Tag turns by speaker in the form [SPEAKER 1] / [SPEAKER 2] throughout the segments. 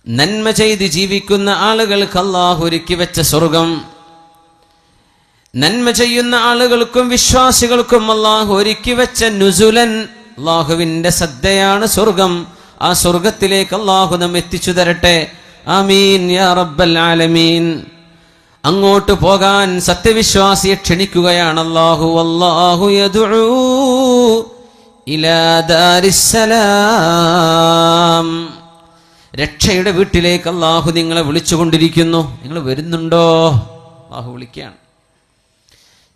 [SPEAKER 1] നന്മ ചെയ്ത് ജീവിക്കുന്ന ആളുകൾക്ക് അല്ലാഹു ഒരുക്കി വെച്ച സ്വർഗം, നന്മ ചെയ്യുന്ന ആളുകൾക്കും വിശ്വാസികൾക്കും അല്ലാഹു ഒരുക്കി വെച്ച നുസുലൻ, അല്ലാഹുവിന്റെ സദ്യയാണ് സ്വർഗം. ആ സ്വർഗത്തിലേക്ക് അല്ലാഹു നമ്മെ എത്തിച്ചു തരട്ടെ. ആമീൻ യാ റബ്ബൽ ആലമീൻ. അങ്ങോട്ട് പോകാൻ സത്യവിശ്വാസിയെ ക്ഷണിക്കുകയാണ് അല്ലാഹു. വല്ലാഹു യദ്ഉ ഇലാ ദാരിസ്സലാം. രക്ഷയുടെ വീട്ടിലേക്ക് അല്ലാഹു നിങ്ങളെ വിളിച്ചുകൊണ്ടിരിക്കുന്നു. നിങ്ങൾ വരുന്നുണ്ടോ? അല്ലാഹു വിളിക്കുകയാണ്.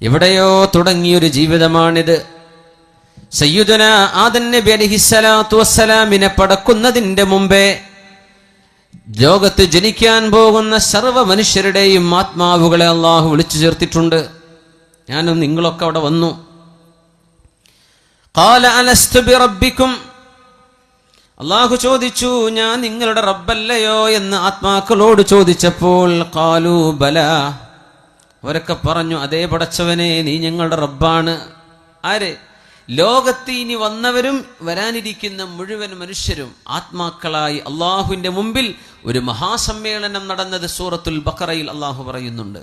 [SPEAKER 1] എവിടെയോ തുടങ്ങിയൊരു ജീവിതമാണിത്. സയ്യിദുനാ ആദം നബി അലൈഹിസ്സലാത്തു വസ്സലാമിനെ പടക്കുന്നതിന്റെ മുമ്പേ ലോകത്ത് ജനിക്കാൻ പോകുന്ന സർവ്വ മനുഷ്യരുടെയും ആത്മാവുകളെ അല്ലാഹു വിളിച്ചു ചേർത്തിട്ടുണ്ട്. ഞാനും നിങ്ങളൊക്കെ അവിടെ വന്നു. ഖാല അലസ്തു ബിറബ്ബിക്കും. അല്ലാഹു ചോദിച്ചു, ഞാൻ നിങ്ങളുടെ റബ്ബല്ലയോ എന്ന് ആത്മാക്കളോട് ചോദിച്ചപ്പോൾ ഖാലൂ ബലാ, അവരൊക്കെ പറഞ്ഞു, അതേ പടച്ചവനെ, നീ ഞങ്ങളുടെ റബ്ബാണ്. ആര്? ലോകത്ത് ഇനി വന്നവരും വരാനിരിക്കുന്ന മുഴുവൻ മനുഷ്യരും ആത്മാക്കളായി അള്ളാഹുവിന്റെ മുമ്പിൽ ഒരു മഹാസമ്മേളനം നടന്നത് സൂറത്തുൽ ബഖറയിൽ അള്ളാഹു പറയുന്നുണ്ട്.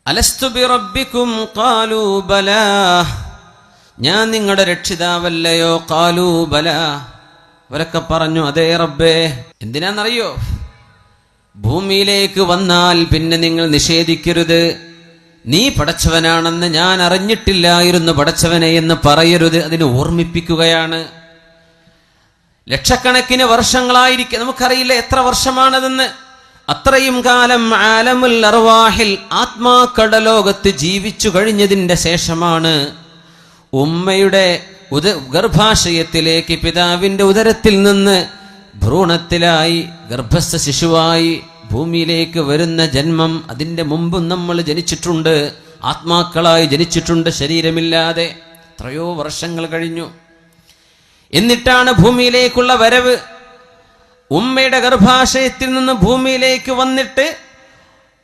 [SPEAKER 1] അലസ്തു ബിറബ്ബിക്കും ഖാലൂ ബലാ, ഞാൻ നിങ്ങളുടെ രക്ഷിതാവല്ലയോ? ഖാലൂ ബലാ, അവരൊക്കെ പറഞ്ഞു, അതേ റബ്ബേ. എന്തിനാണെന്നറിയോ? ഭൂമിയിലേക്ക് വന്നാൽ പിന്നെ നിങ്ങൾ നിഷേധിക്കരുത്, നീ പടച്ചവനാണെന്ന് ഞാൻ അറിഞ്ഞിട്ടില്ലായിരുന്നു പടച്ചവനെ എന്ന് പറയരുത്. അതിനെ ഓർമ്മിപ്പിക്കുകയാണ്. ലക്ഷക്കണക്കിന് വർഷങ്ങളായിരിക്കും, നമുക്കറിയില്ല എത്ര വർഷമാണതെന്ന്. അത്രയും കാലം ആലമുൽ അർവാഹിൽ ആത്മാക്കളുടെ ലോകത്ത് ജീവിച്ചു കഴിഞ്ഞതിന്റെ ശേഷമാണ് ഉമ്മയുടെ ഗർഭാശയത്തിലേക്ക് പിതാവിന്റെ ഉദരത്തിൽ നിന്ന് ഭ്രൂണത്തിലായി ഗർഭസ്ഥ ശിശുവായി ഭൂമിയിലേക്ക് വരുന്ന ജന്മം. അതിന്റെ മുമ്പും നമ്മൾ ജനിച്ചിട്ടുണ്ട്, ആത്മാക്കളായി ജനിച്ചിട്ടുണ്ട്, ശരീരമില്ലാതെ. എത്രയോ വർഷങ്ങൾ കഴിഞ്ഞു. എന്നിട്ടാണ് ഭൂമിയിലേക്കുള്ള വരവ്. ഉമ്മയുടെ ഗർഭാശയത്തിൽ നിന്ന് ഭൂമിയിലേക്ക് വന്നിട്ട്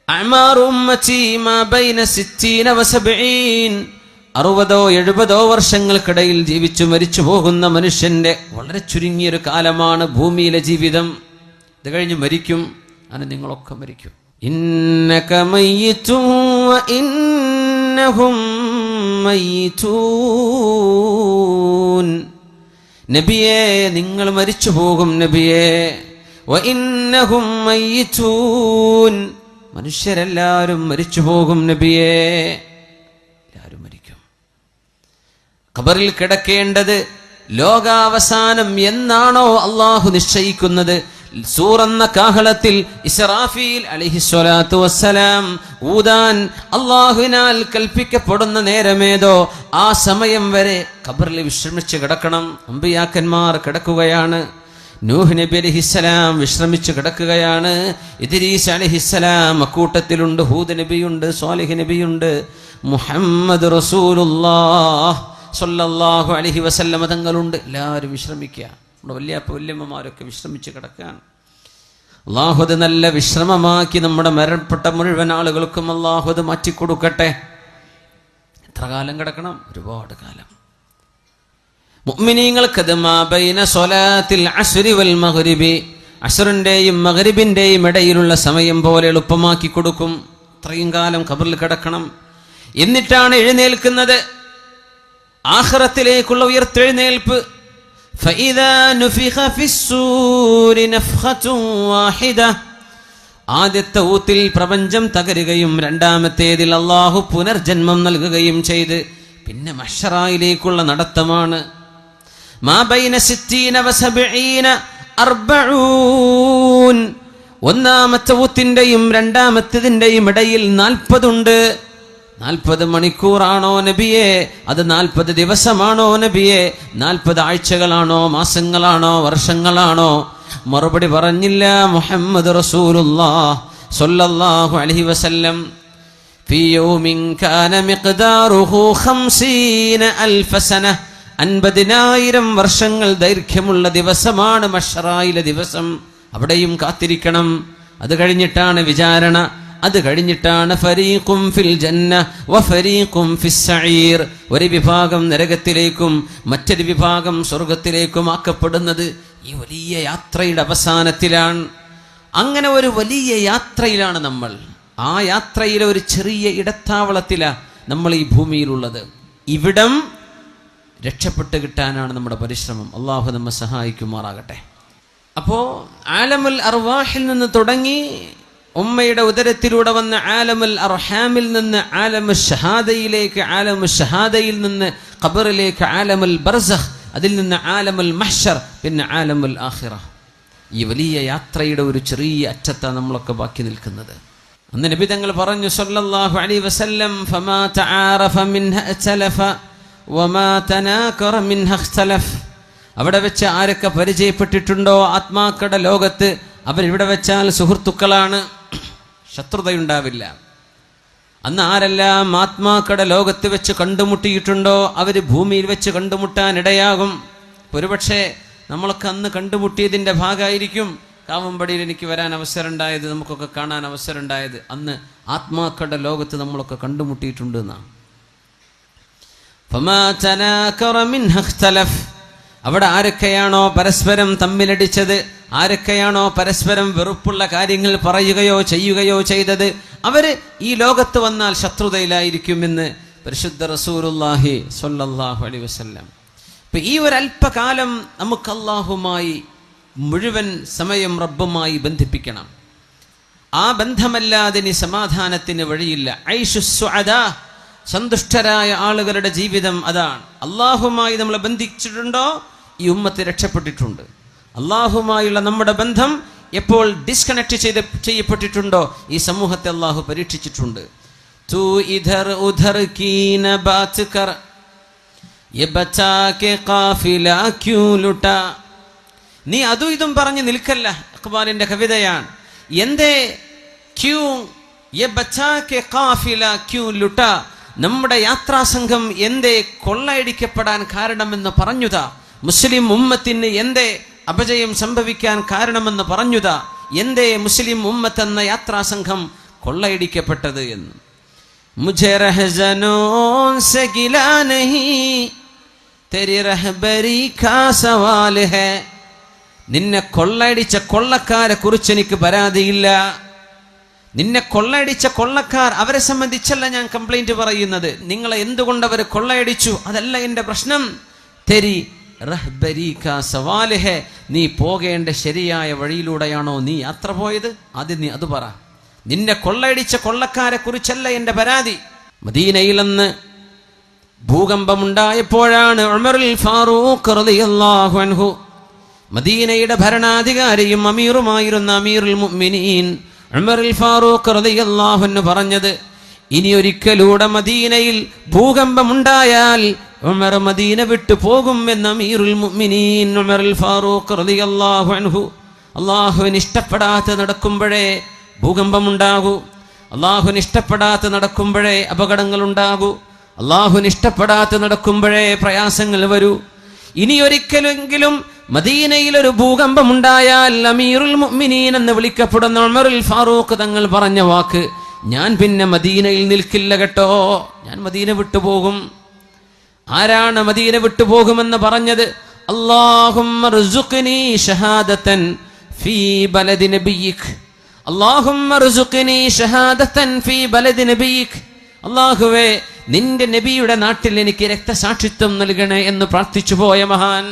[SPEAKER 1] 60-70 വർഷങ്ങൾക്കിടയിൽ ജീവിച്ചു മരിച്ചു പോകുന്ന മനുഷ്യന്റെ വളരെ ചുരുങ്ങിയൊരു കാലമാണ് ഭൂമിയിലെ ജീവിതം. ഇത് കഴിഞ്ഞ് മരിക്കും. അങ്ങനെ നിങ്ങളൊക്കെ മരിക്കും. ഇന്നക മയ്യിതുൻ വ ഇന്നഹും മയ്യിതൂൻ. നബിയേ, നിങ്ങൾ മരിച്ചു പോകും നബിയേ. വ ഇന്നഹും മയ്യിതൂൻ, മനുഷ്യരെല്ലാവരും മരിച്ചു പോകും നബിയേ. എല്ലാവരും മരിക്കും. ഖബറിൽ കിടക്കേണ്ടത് ലോകാവസാനം എന്നാണോ അള്ളാഹു നിശ്ചയിക്കുന്നത്, സൂറന്ന കാഹളത്തിൽ ഇസ്രാഫീൽ അലൈഹിസ്സലാത്തു വസ്സലാം ഊതാൻ അള്ളാഹുവിനാൽ കൽപ്പിക്കപ്പെടുന്ന നേരമേതോ ആ സമയം വരെ ഖബറിൽ വിശ്രമിച്ച് കിടക്കണം. അമ്പിയാക്കന്മാർ കിടക്കുകയാണ്. നൂഹ് നബി അലൈഹിസ്സലാം വിശ്രമിച്ച് കിടക്കുകയാണ്. ഇദ്രീസ് അലൈഹിസ്സലാം അക്കൂട്ടത്തിലുണ്ട്. ഹൂദ് നബിയുണ്ട്, സ്വാലിഹ് നബിയുണ്ട്, മുഹമ്മദ് റസൂലുള്ളാഹ് സ്വല്ലല്ലാഹു അലൈഹി വസല്ലം തങ്ങളുണ്ട്. എല്ലാവരും വിശ്രമിക്കുക. നമ്മുടെ വല്യമ്മമാരൊക്കെ വിശ്രമിച്ച് കിടക്കുകയാണ്. അല്ലാഹു അത് നല്ല വിശ്രമമാക്കി നമ്മുടെ മരണപ്പെട്ട മുഴുവൻ ആളുകൾക്കും അല്ലാഹു അത് മാറ്റിക്കൊടുക്കട്ടെ. എത്ര കാലം കിടക്കണം? ഒരുപാട് കാലം. മുഅ്മിനീങ്ങൾക്ക് മാ ബൈന സ്വലാത്തിൽ അസ്രി വൽ മഗ്രിബി, അസ്റിന്റെയും മഗ്രിബിന്റെയും ഇടയിലുള്ള സമയം പോലെ എളുപ്പമാക്കി കൊടുക്കും. ഇത്രയും കാലം ഖബറിൽ കിടക്കണം. എന്നിട്ടാണ് എഴുന്നേൽക്കുന്നത്. ആഖിറത്തിലേക്കുള്ള ഉയർത്തെഴുന്നേൽപ്പ്. فإذا نفخ في الصور نفخة واحدة, ആദ്യത്തെ ഊത്തിൽ പ്രപഞ്ചം തകരുകയും രണ്ടാമത്തേതിൽ അല്ലാഹു പുനർജന്മം നൽകുകയും ചെയ്ത് പിന്നെ മഹ്ശറായിലേക്കുള്ള നടത്തമാണ്. മാ ബൈന 60 വ 70 40, ഒന്നാമത്തെ ഊത്തിന്റെയും രണ്ടാമത്തേതിന്റെയും ഇടയിൽ 40 ഉണ്ട്. 40 മണിക്കൂറാണോ നബിയെ? അത് 40 ദിവസമാണോ നബിയെ? 40 ആഴ്ചകളാണോ, മാസങ്ങളാണോ, വർഷങ്ങളാണോ? മറുപടി പറഞ്ഞില്ല മുഹമ്മദ് റസൂലുള്ളാഹ് സ്വല്ലല്ലാഹു അലൈഹി വസല്ലം. ഫീ യൗമിൻ കാന മിഖ്ദാറുഹു 50,000 സന, 50,000 വർഷങ്ങൾ ദൈർഘ്യമുള്ള ദിവസമാണ് മഹ്ശറായിലെ ദിവസം. അവിടെയും കാത്തിരിക്കണം. അത് കഴിഞ്ഞിട്ടാണ് വിചാരണ. അത് കഴിഞ്ഞിട്ടാണ് ഫരീഖും ഫിൽ ജന്ന വ ഫരീഖും ഫിസ് സഈർ, ഒരു വിഭാഗം നരകത്തിലേക്കും മറ്റൊരു വിഭാഗം സ്വർഗത്തിലേക്കും ആക്കപ്പെടുന്നത്. ഈ വലിയ യാത്രയുടെ അവസാനത്തിലാണ്. അങ്ങനെ ഒരു വലിയ യാത്രയിലാണ് നമ്മൾ. ആ യാത്രയിലെ ഒരു ചെറിയ ഇടത്താവളത്തിലാണ് നമ്മൾ ഈ ഭൂമിയിലുള്ളത്. ഇവിടം രക്ഷപ്പെട്ട് കിട്ടാനാണ് നമ്മുടെ പരിശ്രമം. അള്ളാഹു നമ്മെ സഹായിക്കുമാറാകട്ടെ. അപ്പോൾ ആലമുൽ അർവാഹിൽ നിന്ന് തുടങ്ങി ഉമ്മയുടെ ഉദരത്തിലൂടെ വന്ന ആലമുൽ അർഹാമിൽ നിന്ന് ആലമുൽ ഷഹാദയിലേക്ക്, ആലമുൽ ഷഹാദയിൽ നിന്ന് ഖബറിലേക്ക് ആലമുൽ ബർസഖ്, അതിൽ നിന്ന് ആലമുൽ മഹ്ശർ, പിന്നെ ആലമുൽ ആഖിറ. ഈ വലിയ യാത്രയുടെ ഒരു ചെറിയ അറ്റത്താണ് നമ്മളൊക്കെ ബാക്കി നിൽക്കുന്നത്. അന്ന് നബി തങ്ങൾ പറഞ്ഞു സല്ലല്ലാഹു അലൈഹി വസല്ലം, ഫമാ തആറഫ മിൻഹ അഖ്തലഫ വമാ തനാകറ മിൻഹ ഇഖ്തലഫ്. അവിടെ വെച്ച് ആരൊക്കെ പരിചയപ്പെട്ടിട്ടുണ്ടോ ആത്മാക്കളുടെ ലോകത്ത്, അവരിവിടെ വെച്ചാൽ സുഹൃത്തുക്കളാണ്, ശത്രുതയുണ്ടാവില്ല. അന്ന് ആരെല്ലാം ആത്മാക്കളുടെ ലോകത്ത് വെച്ച് കണ്ടുമുട്ടിയിട്ടുണ്ടോ അവർ ഭൂമിയിൽ വെച്ച് കണ്ടുമുട്ടാൻ ഇടയാകും. ഒരുപക്ഷെ നമ്മളൊക്കെ അന്ന് കണ്ടുമുട്ടിയതിൻ്റെ ഭാഗമായിരിക്കും കാവുംപടിയിൽ എനിക്ക് വരാൻ അവസരം ഉണ്ടായത്, നമുക്കൊക്കെ കാണാൻ അവസരം ഉണ്ടായത്. അന്ന് ആത്മാക്കളുടെ ലോകത്ത് നമ്മളൊക്കെ കണ്ടുമുട്ടിയിട്ടുണ്ട് എന്നാണ്. അവിടെ ആരൊക്കെയാണോ പരസ്പരം തമ്മിലടിച്ചത്, ആരൊക്കെയാണോ പരസ്പരം വെറുപ്പുള്ള കാര്യങ്ങൾ പറയുകയോ ചെയ്യുകയോ ചെയ്തത്, അവര് ഈ ലോകത്ത് വന്നാൽ ശത്രുതയിലായിരിക്കുമെന്ന് പരിശുദ്ധ റസൂലുള്ളാഹി സ്വല്ലല്ലാഹു അലൈഹി വസല്ലം. ഇപ്പൊ ഈ ഒരല്പകാലം നമുക്ക് അല്ലാഹുമായി മുഴുവൻ സമയം റബ്ബുമായി ബന്ധിപ്പിക്കണം. ആ ബന്ധമല്ലാതെ ഇനി സമാധാനത്തിന് വഴിയില്ല. ഐഷുസ്സുഅദാ, സന്തുഷ്ടരായ ആളുകളുടെ ജീവിതം അതാണ്. അള്ളാഹുമായി നമ്മളെ ബന്ധിച്ചിട്ടുണ്ടോ ഈ ഉമ്മത്ത് രക്ഷപ്പെട്ടിട്ടുണ്ട്. അള്ളാഹുമായുള്ള നമ്മുടെ ബന്ധം എപ്പോൾ ഡിസ്കണക്ട് ചെയ്യപ്പെട്ടിട്ടുണ്ടോ ഈ സമൂഹത്തെ അള്ളാഹു പരീക്ഷിച്ചിട്ടുണ്ട്. തൂ ഇധർ ഉധർ കീന ബാത് കർ യെ ബച്ചാ കെ ഖാഫില ക്യൂ ലുട്ടാ. നീ അതും ഇതും പറഞ്ഞ് നിൽക്കല്ല. ഇഖ്ബാലിന്റെ കവിതയാണ്. എന്തേ ക്യൂ യെ ബച്ചാ കെ ഖാഫില ക്യൂ ലുട്ടാ, നമ്മുടെ യാത്രാസംഘം എന്തേ കൊള്ളയടിക്കപ്പെടാൻ കാരണമെന്ന് പറഞ്ഞുതാ. മുസ്ലിം ഉമ്മത്തിന് എന്തേ അപജയം സംഭവിക്കാൻ കാരണമെന്ന് പറഞ്ഞുതാ. എന്തേ മുസ്ലിം ഉമ്മത്ത് എന്ന യാത്രാസംഘം കൊള്ളയടിക്കപ്പെട്ടത് എന്ന്. മുझे रहज़नों से गिला नहीं तेरी रहबरी का सवाल है. നിന്നെ കൊള്ളയടിച്ച കൊള്ളക്കാരെ കുറിച്ച് എനിക്ക് പരാതിയില്ല. നിന്നെ കൊള്ളയടിച്ച കൊള്ളക്കാർ, അവരെ സംബന്ധിച്ചല്ല ഞാൻ കംപ്ലൈന്റ് പറയുന്നത്. നിങ്ങളെ എന്തുകൊണ്ട് അവർ കൊള്ളയടിച്ചു അതല്ല എൻ്റെ പ്രശ്നം. തെരി റഹ്ബരി കാ സവാല് ഹേ, നീ പോകേണ്ട ശരിയായ വഴിയിലൂടെയാണോ നീ യാത്ര പോയത്? ആദ്യം നീ അത് പറ. നിന്നെ കൊള്ളയടിച്ച കൊള്ളക്കാരെ കുറിച്ചല്ല എൻ്റെ പരാതി. മദീനയിൽ അന്ന് ഭൂകമ്പമുണ്ടായപ്പോഴാണ് ഉമറുൽ ഫാറൂഖ് റളിയല്ലാഹു അൻഹു, മദീനയുടെ ഭരണാധികാരിയും അമീറുമായിരുന്ന അമീറുൽ മുഅ്മിനീൻ ഉമറുൽ ഫാറൂഖ് റളിയല്ലാഹു അൻഹു പറഞ്ഞത്, ഇനി ഒരിക്കലൂടെ മദീനയിൽ ഭൂകമ്പമുണ്ടായാൽ ഉമർ മദീന വിട്ടു പോകും എന്ന് അമീറുൽ മുഅ്മിനീൻ ഉമറുൽ ഫാറൂഖ് റളിയല്ലാഹു അൻഹു. അല്ലാഹുവിന് ഇഷ്ടപ്പെടാതെ നടക്കുമ്പോഴേ ഭൂകമ്പമുണ്ടാകൂ. അല്ലാഹുവിന് ഇഷ്ടപ്പെടാതെ നടക്കുമ്പോഴേ അപകടങ്ങൾ ഉണ്ടാകൂ. അല്ലാഹുവിന് ഇഷ്ടപ്പെടാതെ നടക്കുമ്പോഴേ പ്രയാസങ്ങൾ വരൂ. ഇനി ഒരിക്കലെങ്കിലും മദീനയിൽ ഒരു ഭൂകമ്പമുണ്ടായാൽ അമീറുൽ മുഅ്മിനീൻ എന്ന് വിളിക്കപ്പെടുന്ന ഉമറുൽ ഫാറൂഖ് തങ്ങൾ പറഞ്ഞ വാക്ക്, ഞാൻ പിന്നെ മദീനയിൽ നിൽക്കില്ല കേട്ടോ, ഞാൻ മദീന വിട്ടുപോകും. ആരാണ് മദീന വിട്ടുപോകുമെന്ന് പറഞ്ഞത്? അല്ലാഹുമ്മ ർസുഖ്നി ഷഹാദതൻ ഫീ ബലദി നബിയിക്, അല്ലാഹുമ്മ ർസുഖ്നി ഷഹാദതൻ ഫീ ബലദി നബിയിക്. അല്ലാഹുവേ, നിന്റെ നബിയുടെ നാട്ടിൽ എനിക്ക് രക്തസാക്ഷിത്വം നൽകണേ എന്ന് പ്രാർത്ഥിച്ചു പോയ മഹാൻ.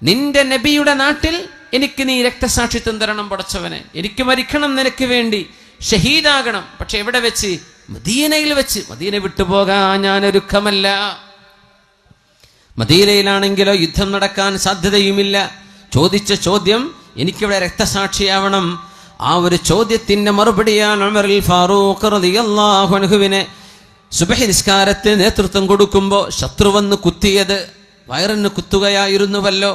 [SPEAKER 1] നിന്റെ നബിയുടെ നാട്ടിൽ എനിക്ക് നീ രക്തസാക്ഷിത്വം തരണം പടച്ചവനെ. എനിക്ക് മരിക്കണം നിനക്ക് വേണ്ടി, ഷഹീദാകണം. പക്ഷെ എവിടെ വെച്ച്? മദീനയിൽ വെച്ച്. മദീന വിട്ടുപോകാൻ ഞാൻ ഒരുക്കമല്ല. മദീനയിലാണെങ്കിലോ യുദ്ധം നടക്കാൻ സാധ്യതയുമില്ല. ചോദിച്ച ചോദ്യം എനിക്കിവിടെ രക്തസാക്ഷിയാവണം. ആ ഒരു ചോദ്യത്തിന്റെ മറുപടിയാണ് ഉമറുൽ ഫാറൂഖ് റളിയല്ലാഹു അൻഹുവിനെ സുബഹി നിസ്കാരത്തിന് നേതൃത്വം കൊടുക്കുമ്പോൾ ശത്രു വന്ന് കുത്തിയത്. വയറിന് കുത്തുകയായിരുന്നുവല്ലോ.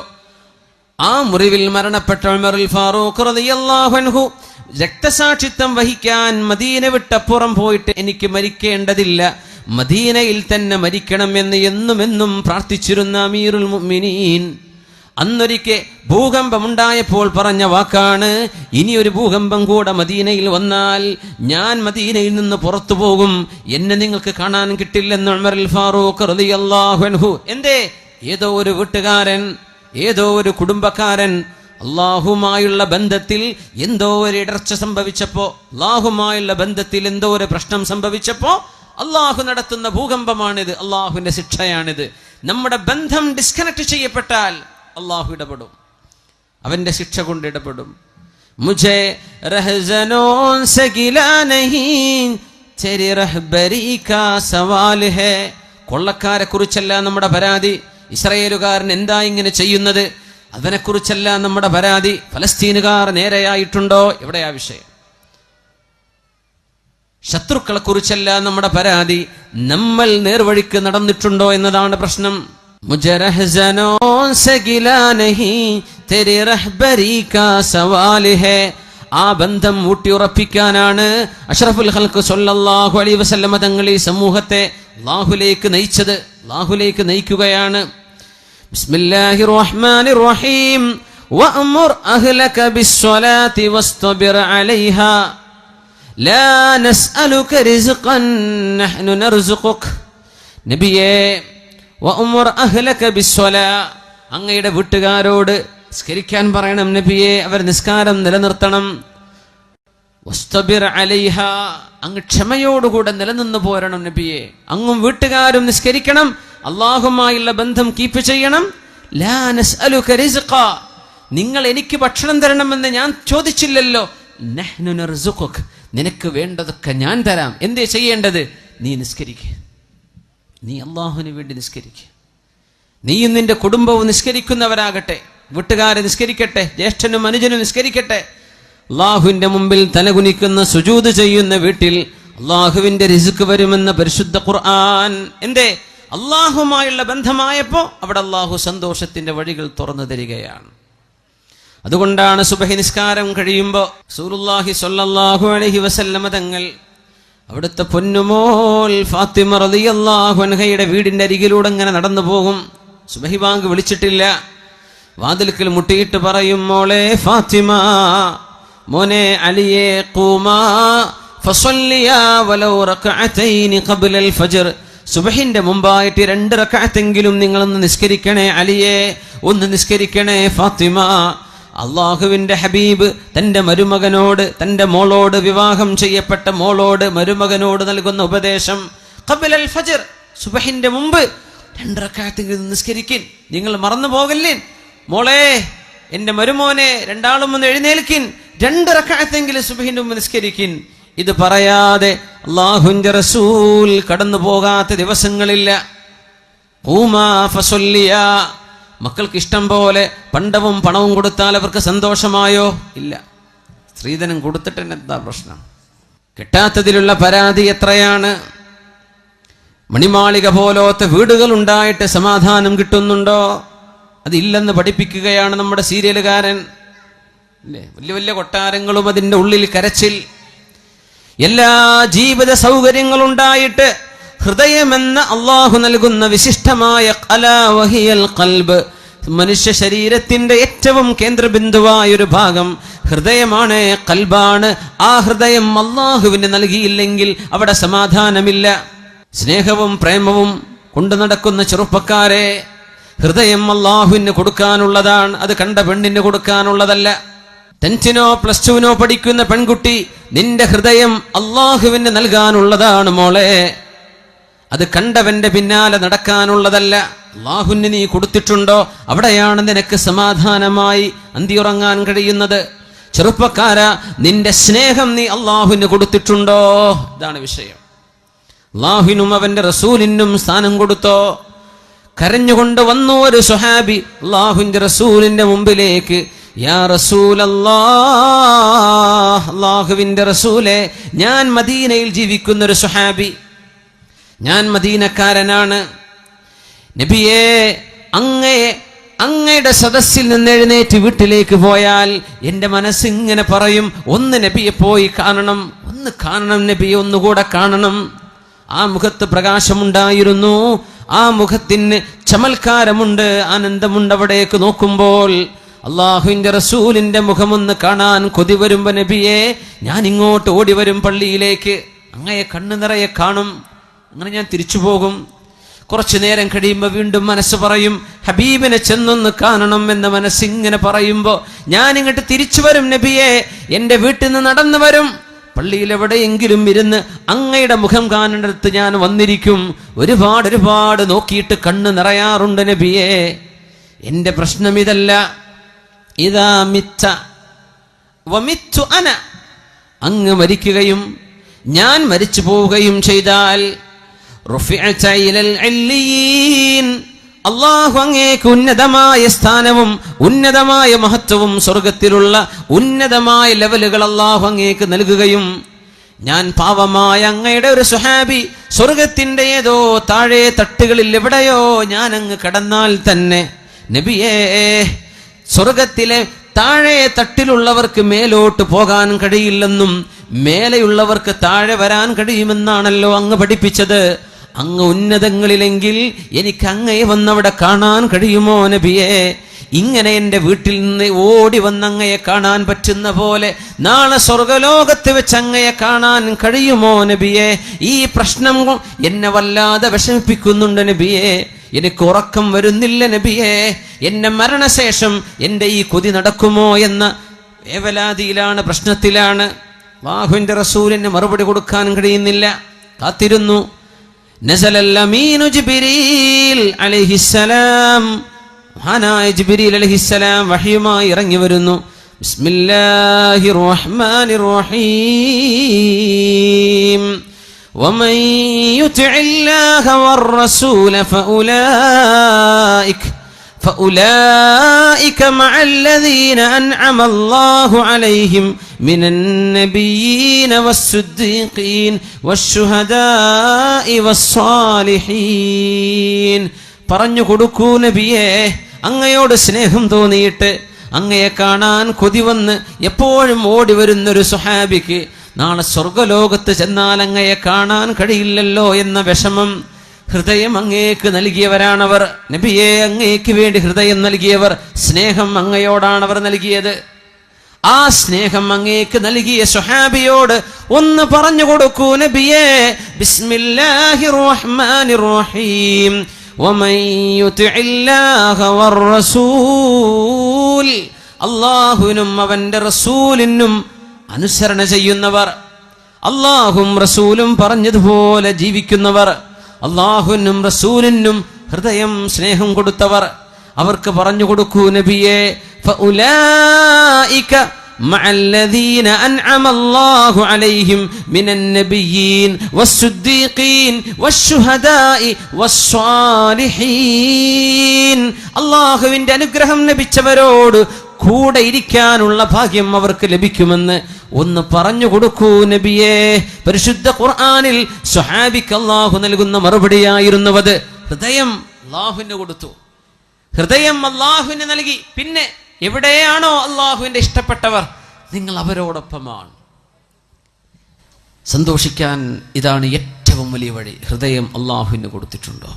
[SPEAKER 1] ആ മുറിവിൽ മരണപ്പെട്ട ഉമറുൽ ഫാറൂഖ് റളിയല്ലാഹു അൻഹു രക്തസാക്ഷിത്വം വഹിക്കാൻ മദീന വിട്ടപ്പുറം പോയിട്ട് എനിക്ക് മരിക്കേണ്ടതില്ല, മദീനയിൽ തന്നെ മരിക്കണം എന്ന് എന്നും പ്രാർത്ഥിച്ചിരുന്ന അമീറുൽ മുഅ്മിനീൻ അന്നൊരിക്കെ ഭൂകമ്പമുണ്ടായപ്പോൾ പറഞ്ഞ വാക്കാണ്, ഇനിയൊരു ഭൂകമ്പം കൂടെ മദീനയിൽ വന്നാൽ ഞാൻ മദീനയിൽ നിന്ന് പുറത്തു പോകും, എന്നെ നിങ്ങൾക്ക് കാണാൻ കിട്ടില്ലെന്ന് ഉമറുൽ ഫാറൂഖ് റളിയല്ലാഹു അൻഹു. എന്തേ? ഏതോ ഒരു വീട്ടുകാരൻ, ഏതോ ഒരു കുടുംബക്കാരൻ അള്ളാഹുമായുള്ള ബന്ധത്തിൽ എന്തോ ഒരു ഇടർച്ച സംഭവിച്ചപ്പോ, അള്ളാഹുമായുള്ള ബന്ധത്തിൽ എന്തോ ഒരു പ്രശ്നം സംഭവിച്ചപ്പോ അള്ളാഹു നടത്തുന്ന ഭൂകമ്പമാണിത്, അള്ളാഹുവിന്റെ ശിക്ഷയാണിത്. നമ്മുടെ ബന്ധം ഡിസ്കണക്ട് ചെയ്യപ്പെട്ടാൽ അള്ളാഹു ഇടപെടും, അവന്റെ ശിക്ഷ കൊണ്ട് ഇടപെടും. മുझे रहज़नों से गिला नहीं तेरी रहबरी का सवाल है. കൊള്ളക്കാരെ കുറിച്ചല്ല നമ്മുടെ പരാതി, ഇസ്രായേലുകാരൻ എന്താ ഇങ്ങനെ ചെയ്യുന്നത് അതിനെക്കുറിച്ചല്ല നമ്മുടെ പരാതി. ഫലസ്തീനുകാർ നേരെയായിട്ടുണ്ടോ, എവിടെയാ വിഷയം? ശത്രുക്കളെ കുറിച്ചല്ല നമ്മുടെ പരാതി, നമ്മൾ നേർവഴിക്ക് നടന്നിട്ടുണ്ടോ എന്നതാണ് പ്രശ്നം. മുझे रहज़नों से गिला नहीं तेरी रहबरी का सवाल है. ആ ബന്ധം ഊട്ടിയുറപ്പിക്കാനാണ് അഷ്റഫുൽ ഖൽഖ് സ്വല്ലല്ലാഹു അലൈഹി വസല്ലം തങ്ങൾ ഈ സമൂഹത്തെ അല്ലാഹുവിലേക്ക് നയിച്ചത്, അല്ലാഹുവിലേക്ക് നയിക്കുകയാണ്. ബിസ്മില്ലാഹിർ റഹ്മാനിർ റഹീം വഅ്മുർ അഹ്ലക ബിസ്സലാത്തി വസ്തബിർ അലൈഹാ ലാ നസ്അലുക റിസ്ഖൻ നഹ്നു നർസുഖുക. നബിയേ, വഅ്മുർ അഹ്ലക ബിസ്സലാ, അങ്ങയുടെ വീട്ടുകാരോട് നിസ്കരിക്കാൻ പറയണം നബിയെ, അവർ നിസ്കാരം നിലനിർത്തണം. വസ്തബിർ അലൈഹാ, അങ്ങ് ക്ഷമയോടുകൂടെ നിലനിന്ന് പോരണം നബിയെ. അങ്ങും വീട്ടുകാരും നിസ്കരിക്കണം, അള്ളാഹുമായുള്ള ബന്ധം കീപ്പ് ചെയ്യണം. ലാ നസ്അലുക റിസ്ഖ, നിങ്ങൾ എനിക്ക് ഭക്ഷണം തരണമെന്ന് ഞാൻ ചോദിച്ചില്ലല്ലോ. നഹ്നു നർസുഖുക, നിനക്ക് വേണ്ടതൊക്കെ ഞാൻ തരാം. എന്തേ ചെയ്യേണ്ടത്? നീ നിസ്കരിക്കുക, നീ അള്ളാഹുവിന് വേണ്ടി നിസ്കരിക്കുക. നീയും നിന്റെ കുടുംബവും നിസ്കരിക്കുന്നവരാകട്ടെ, വീട്ടുകാരെ നിസ്കരിക്കട്ടെ, ജ്യേഷ്ഠനും അനുജനും നിസ്കരിക്കട്ടെ. അള്ളാഹുവിന്റെ മുമ്പിൽ തലകുനിക്കുന്ന സുജൂദ് ചെയ്യുന്ന വീട്ടിൽ അള്ളാഹുവിന്റെ റിസ്ക് വരുമെന്ന പരിശുദ്ധ ഖുർആൻ. എന്തേ? അള്ളാഹുമായുള്ള ബന്ധമായപ്പോ അവിടെ അള്ളാഹു സന്തോഷത്തിന്റെ വഴികൾ തുറന്നു തരികയാണ്. അതുകൊണ്ടാണ് സുബഹി നിസ്കാരം കഴിയുമ്പോ റസൂലുള്ളാഹി സ്വല്ലല്ലാഹു അലൈഹി വസല്ലമ തങ്ങൾ അവിടുത്തെ പൊന്നുമോൾ ഫാത്തിമ റളിയല്ലാഹു അൻഹയുടെ വീടിന്റെ അരികിലൂടെ ഇങ്ങനെ നടന്നു പോകും. സുബഹി ബാങ്ക് വിളിച്ചിട്ടില്ല, വാതിൽക്കൽ മുട്ടിയിട്ട് പറയും, മോളെ ഫാത്തിമ, മോനെ അലിയെ, ഖൂമാ ഫസല്ലിയാ വലൗ റകഅതൈനി ഖബ്ലൽ ഫജ്ർ. സുബഹിന്റെ മുമ്പായിട്ട് 2 റകഅത്തെങ്കിലും നിങ്ങളൊന്ന് നിസ്കരിക്കണേ അലിയെ, ഒന്ന് നിസ്കരിക്കണേ ഫാത്തിമ. അള്ളാഹുവിന്റെ ഹബീബ് തന്റെ മരുമകനോട്, തന്റെ മോളോട്, വിവാഹം ചെയ്യപ്പെട്ട മോളോട്, മരുമകനോട് നൽകുന്ന ഉപദേശം, ഖബ്ലൽ ഫജ്ർ, സുബഹിന്റെ മുമ്പ് 2 റകഅത്തെങ്കിലും നിസ്കരിക്കിൻ, നിങ്ങൾ മറന്നു പോകല്ലേ. മോളെ, എന്റെ മരുമോനെ, രണ്ടാളും ഒന്ന് എഴുന്നേൽക്കിൻ, 2 റകഅത്തെങ്കിലും സുബ്ഹിന്റെ മുമ്പ് നിസ്കരിക്കിൻ. ഇത് പറയാതെ അല്ലാഹുവിന്റെ റസൂൽ കടന്നു പോകാത്ത ദിവസങ്ങളില്ല. ഖൂമാ ഫസല്ലിയാ, മക്കൾക്ക് ഇഷ്ടം പോലെ പണ്ടവും പണവും കൊടുത്താൽ അവർക്ക് സന്തോഷമായോ? ഇല്ല. സ്ത്രീധനം കൊടുത്തിട്ട് എന്താ പ്രശ്നം? കിട്ടാത്തതിലുള്ള പരാതി എത്രയാണ്? മണിമാളിക പോലത്തെ വീടുകൾ ഉണ്ടായിട്ട് സമാധാനം കിട്ടുന്നുണ്ടോ? അതില്ലെന്ന് പഠിപ്പിക്കുകയാണ് നമ്മുടെ സീരിയലുകാരൻ. അല്ലേ? വലിയ വലിയ കൊട്ടാരങ്ങളും അതിൻ്റെ ഉള്ളിൽ കരച്ചിൽ. എല്ലാ ജീവിത സൗകര്യങ്ങളുണ്ടായിട്ട് ഹൃദയമെന്ന അള്ളാഹു നൽകുന്ന വിശിഷ്ടമായ ഖലാ വഹിയൽ ഖൽബ്, മനുഷ്യ ശരീരത്തിന്റെ ഏറ്റവും കേന്ദ്രബിന്ദുവായൊരു ഭാഗം ഹൃദയമാണ്, ഖൽബാണ്. ആ ഹൃദയം അള്ളാഹുവിന് നൽകിയില്ലെങ്കിൽ അവിടെ സമാധാനമില്ല. സ്നേഹവും പ്രേമവും കൊണ്ടു നടക്കുന്ന ചെറുപ്പക്കാരെ, ഹൃദയം അള്ളാഹുവിന് കൊടുക്കാനുള്ളതാണ്, അത് കണ്ട പെണ്ണിന് കൊടുക്കാനുള്ളതല്ല. 10th +2 പഠിക്കുന്ന പെൺകുട്ടി, നിന്റെ ഹൃദയം അള്ളാഹുവിന് നൽകാനുള്ളതാണ് മോളെ, അത് കണ്ടവന്റെ പിന്നാലെ നടക്കാനുള്ളതല്ല. അള്ളാഹുവിന് നീ കൊടുത്തിട്ടുണ്ടോ? അവിടെയാണ് നിനക്ക് സമാധാനമായി അന്തിയുറങ്ങാൻ കഴിയുന്നത്. ചെറുപ്പക്കാരാ, നിന്റെ സ്നേഹം നീ അള്ളാഹുവിന് കൊടുത്തിട്ടുണ്ടോ? ഇതാണ് വിഷയം. അള്ളാഹുവിനും അവന്റെ റസൂലിനും സ്ഥാനം കൊടുത്തോ? കരഞ്ഞുകൊണ്ട് വന്നു ഒരു സ്വഹാബി അള്ളാഹുവിന്റെ റസൂലിന്റെ മുമ്പിലേക്ക്. യാ റസൂലല്ലാഹ്, അള്ളാഹുവിന്റെ റസൂലേ, ഞാൻ മദീനയിൽ ജീവിക്കുന്ന ഒരു സ്വഹാബി, ഞാൻ മദീനക്കാരനാണ്. നബിയേ, അങ്ങയുടെ സദസ്സിൽ നിന്ന് എഴുന്നേറ്റ് വീട്ടിലേക്ക് പോയാൽ എൻ്റെ മനസ്സിങ്ങനെ പറയും, ഒന്ന് നബിയെ പോയി കാണണം, ഒന്ന് കാണണം നബിയെ, ഒന്നുകൂടെ കാണണം. ആ മുഖത്ത് പ്രകാശമുണ്ടായിരുന്നു, ആ മുഖത്തിന് ചമൽക്കാരമുണ്ട്, ആനന്ദമുണ്ട്. അവിടേക്ക് നോക്കുമ്പോൾ അള്ളാഹുവിന്റെ റസൂലിന്റെ മുഖമൊന്ന് കാണാൻ കൊതി വരുമ്പോ നബിയെ, ഞാൻ ഇങ്ങോട്ട് ഓടി വരും പള്ളിയിലേക്ക്, അങ്ങയെ കണ്ണു നിറയെ കാണും, അങ്ങനെ ഞാൻ തിരിച്ചു പോകും. കുറച്ചു നേരം കഴിയുമ്പോൾ വീണ്ടും മനസ്സ് പറയും ഹബീബിനെ ചെന്നൊന്ന് കാണണം എന്ന മനസ്സിങ്ങനെ പറയുമ്പോൾ ഞാൻ ഇങ്ങോട്ട് തിരിച്ചു വരും നബിയെ, എൻ്റെ വീട്ടിൽ നിന്ന് നടന്നു വരും, പള്ളിയിൽ എവിടെയെങ്കിലും ഇരുന്ന് അങ്ങയുടെ മുഖം കാണേണ്ടടുത്ത് ഞാൻ വന്നിരിക്കും. ഒരുപാട് നോക്കിയിട്ട് കണ്ണ് നിറയാറുണ്ട് നബിയെ. എൻ്റെ പ്രശ്നം ഇതല്ല. ഇദാ മിത്ത വമിത്തു അന, അങ്ങ് മരിക്കുകയും ഞാൻ മരിച്ചു പോവുകയും ചെയ്താൽ റുഫിഅത ഇലൽ ഇല്ലീൻ, അല്ലാഹു അങ്ങേക്ക് ഉന്നതമായ സ്ഥാനവും ഉന്നതമായ മഹത്വവും സ്വർഗത്തിലുള്ള ഉന്നതമായ ലെവലുകൾ അല്ലാഹു അങ്ങേക്ക് നൽകുകയും ഞാൻ പാവമായ അങ്ങയുടെ ഒരു സ്വഹാബി സ്വർഗത്തിന്റെ ഏതോ താഴെ തട്ടുകളിൽ എവിടെയോ ഞാൻ അങ്ങ് കടന്നാൽ തന്നെ നബിയേ, സ്വർഗത്തിലെ താഴെ തട്ടിലുള്ളവർക്ക് മേലോട്ട് പോകാൻ കഴിയില്ലെന്നും മേലെയുള്ളവർക്ക് താഴെ വരാൻ കഴിയുമെന്നാണല്ലോ അങ്ങ് പഠിപ്പിച്ചത്. അങ്ങ് ഉന്നതങ്ങളിലെങ്കിൽ എനിക്ക് അങ്ങയെ വന്നവിടെ കാണാൻ കഴിയുമോ നബിയെ? ഇങ്ങനെ എൻ്റെ വീട്ടിൽ നിന്ന് ഓടി വന്നങ്ങയെ കാണാൻ പറ്റുന്ന പോലെ നാളെ സ്വർഗലോകത്ത് വെച്ച് അങ്ങയെ കാണാൻ കഴിയുമോ നബിയെ? ഈ പ്രശ്നം എന്നെ വല്ലാതെ വിഷമിപ്പിക്കുന്നുണ്ട് നബിയെ. എനിക്ക് ഉറക്കം വരുന്നില്ല നബിയെ. എന്നെ മരണശേഷം എൻ്റെ ഈ കൊതി നടക്കുമോ എന്ന വേവലാതിയിലാണ്, പ്രശ്നത്തിലാണ്. അല്ലാഹുവിൻ്റെ റസൂലിന് മറുപടി കൊടുക്കാൻ കഴിയുന്നില്ല. കാത്തിരുന്നു. നസലൽ അമീനു ജിബ്രീൽ അലൈഹിസ്സലാം, മഹാനായ ജിബ്രീൽ അലൈഹിസ്സലാം വഹയുമായി ഇറങ്ങി വരുന്നു. ബിസ്മില്ലാഹിർ റഹ്മാനിർ റഹീം. വമൻ യുതിഇല്ലാഹ വർ-റസൂല فأولئك مع الذين أنعم الله عليهم من النبيين والصديقين والشهداء والصالحين. പറഞ്ഞു കൊടുക്കൂ നബിയേ, അങ്ങയോട് സ്നേഹം തോന്നിയിട്ട് അങ്ങയെ കാണാൻ കൊതി വന്ന് എപ്പോഴും ഓടി വരുന്നൊരു സ്വഹാബിക്ക് നാളെ സ്വർഗലോകത്ത് ചെന്നാൽ അങ്ങയെ കാണാൻ കഴിയില്ലല്ലോ എന്ന വിഷമം ഹൃദയം അങ്ങേക്ക് നൽകിയവരാണവർ. നബിയെ, അങ്ങേക്ക് വേണ്ടി ഹൃദയം നൽകിയവർ, സ്നേഹം അങ്ങയോടാണവർ നൽകിയത്. ആ സ്നേഹം അങ്ങേക്ക് നൽകിയ സ്വഹാബിയോട് ഒന്ന് പറഞ്ഞു കൊടുക്കൂ നബിയെ. ബിസ്മില്ലാഹിർ റഹ്മാനിർ റഹീം. വമൻ യുതിഇല്ലാഹ വർ-റസൂൽ, അല്ലാഹുവിനും അവന്റെ റസൂലിനും അനുസരണ ചെയ്യുന്നവർ, അല്ലാഹും റസൂലും പറഞ്ഞതുപോലെ ജീവിക്കുന്നവർ, അല്ലാഹുവിനും റസൂലിനും ഹൃദയം സ്നേഹം കൊടുത്തവർ, അവർക്ക് പറഞ്ഞു കൊടുക്കൂ നബിയെ. ഫഉലൈക മഅല്ലദീന അൻഅമ അല്ലാഹു അലൈഹിം മിനൻ നബിയ്യീൻ വസ്സുദ്ദീഖീൻ വശുഹദാഇ വസ്സാലിഹീൻ. അല്ലാഹുവിന്റെ അനുഗ്രഹം ലഭിച്ചവരോട് കൂടെ ഇരിക്കാനുള്ള ഭാഗ്യം അവർക്ക് ലഭിക്കുമെന്ന് ഒന്ന് പറഞ്ഞു കൊടുക്കൂ നബിയേ. പരിശുദ്ധ ഖുർആനിൽ സ്വഹാബിക്ക് അല്ലാഹു നൽകുന്ന മറുപടിയായിരുന്നുവത്. ഹൃദയം അല്ലാഹുവിന് കൊടുത്തു, ഹൃദയം അല്ലാഹുവിന് നൽകി. പിന്നെ എവിടെയാണോ അല്ലാഹുവിന്റെ ഇഷ്ടപ്പെട്ടവർ, നിങ്ങൾ അവരോടൊപ്പമാണ്. സന്തോഷിക്കാൻ ഇതാണ് ഏറ്റവും വലിയ വഴി. ഹൃദയം അല്ലാഹുവിന് കൊടുത്തിട്ടുണ്ടോ?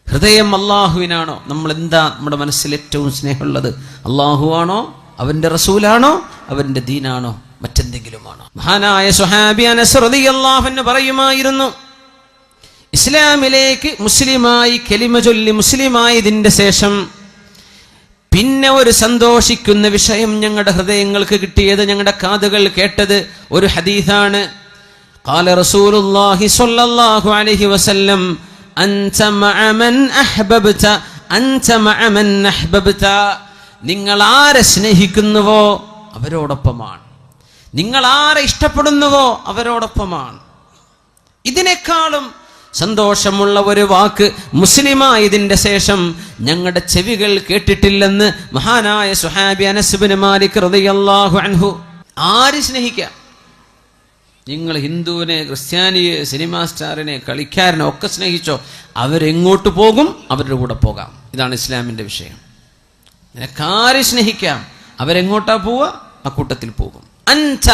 [SPEAKER 1] ഹൃദയം അല്ലാഹുവിനാണോ? നമ്മൾ എന്താ നമ്മുടെ മനസ്സിൽ ഏറ്റവും സ്നേഹമുള്ളത്? അല്ലാഹു ആണോ, അവന്റെ റസൂലാണോ, അവന്റെ ദീനാണോ, മറ്റെന്തെങ്കിലുമാണോ? മഹാനായ സ്വഹാബി അനസ് റളിയല്ലാഹു അൻഹു പറയുമായിരുന്നു, ഇസ്ലാമിലേക്ക് മുസ്ലിമായി കലിമ ചൊല്ലി മുസ്ലിമായതിന്റെ ശേഷം പിന്നെ ഒരു സന്തോഷിക്കുന്ന വിഷയം ഞങ്ങളുടെ ഹൃദയങ്ങൾക്ക് കിട്ടിയത്, ഞങ്ങളുടെ കാതുകൾ കേട്ടത് ഒരു ഹദീസാണ്. ഖാല റസൂലുള്ളാഹി സ്വല്ലല്ലാഹു അലൈഹി വസല്ലം, അൻത മഅ മൻ അഹ്ബബ്ത, അൻത മഅ മൻ അഹ്ബബ്ത. നിങ്ങൾ ആരെ സ്നേഹിക്കുന്നുവോ അവരോടൊപ്പമാണ്, നിങ്ങൾ ആരെ ഇഷ്ടപ്പെടുന്നുവോ അവരോടൊപ്പമാണ്. ഇതിനേക്കാളും സന്തോഷമുള്ള ഒരു വാക്ക് മുസ്ലിമായതിന്റെ ശേഷം ഞങ്ങളുടെ ചെവികൾ കേട്ടിട്ടില്ലെന്ന് മഹാനായ സ്വഹാബി അനസ് ഇബ്നു മാലിക് റളിയല്ലാഹു അൻഹു. ആര് സ്നേഹിക്കാം? നിങ്ങൾ ഹിന്ദുവിനെ, ക്രിസ്ത്യാനിയെ, സിനിമാ സ്റ്റാറിനെ, കളിക്കാരനെ ഒക്കെ സ്നേഹിച്ചോ, അവരെങ്ങോട്ട് പോകും? അവരുടെ കൂടെ പോകാം. ഇതാണ് ഇസ്ലാമിന്റെ വിഷയം. നിനക്കാരെ സ്നേഹിക്കാം, അവരെങ്ങോട്ടാ പോവുക? ആ കൂട്ടത്തിൽ പോകും. അൻത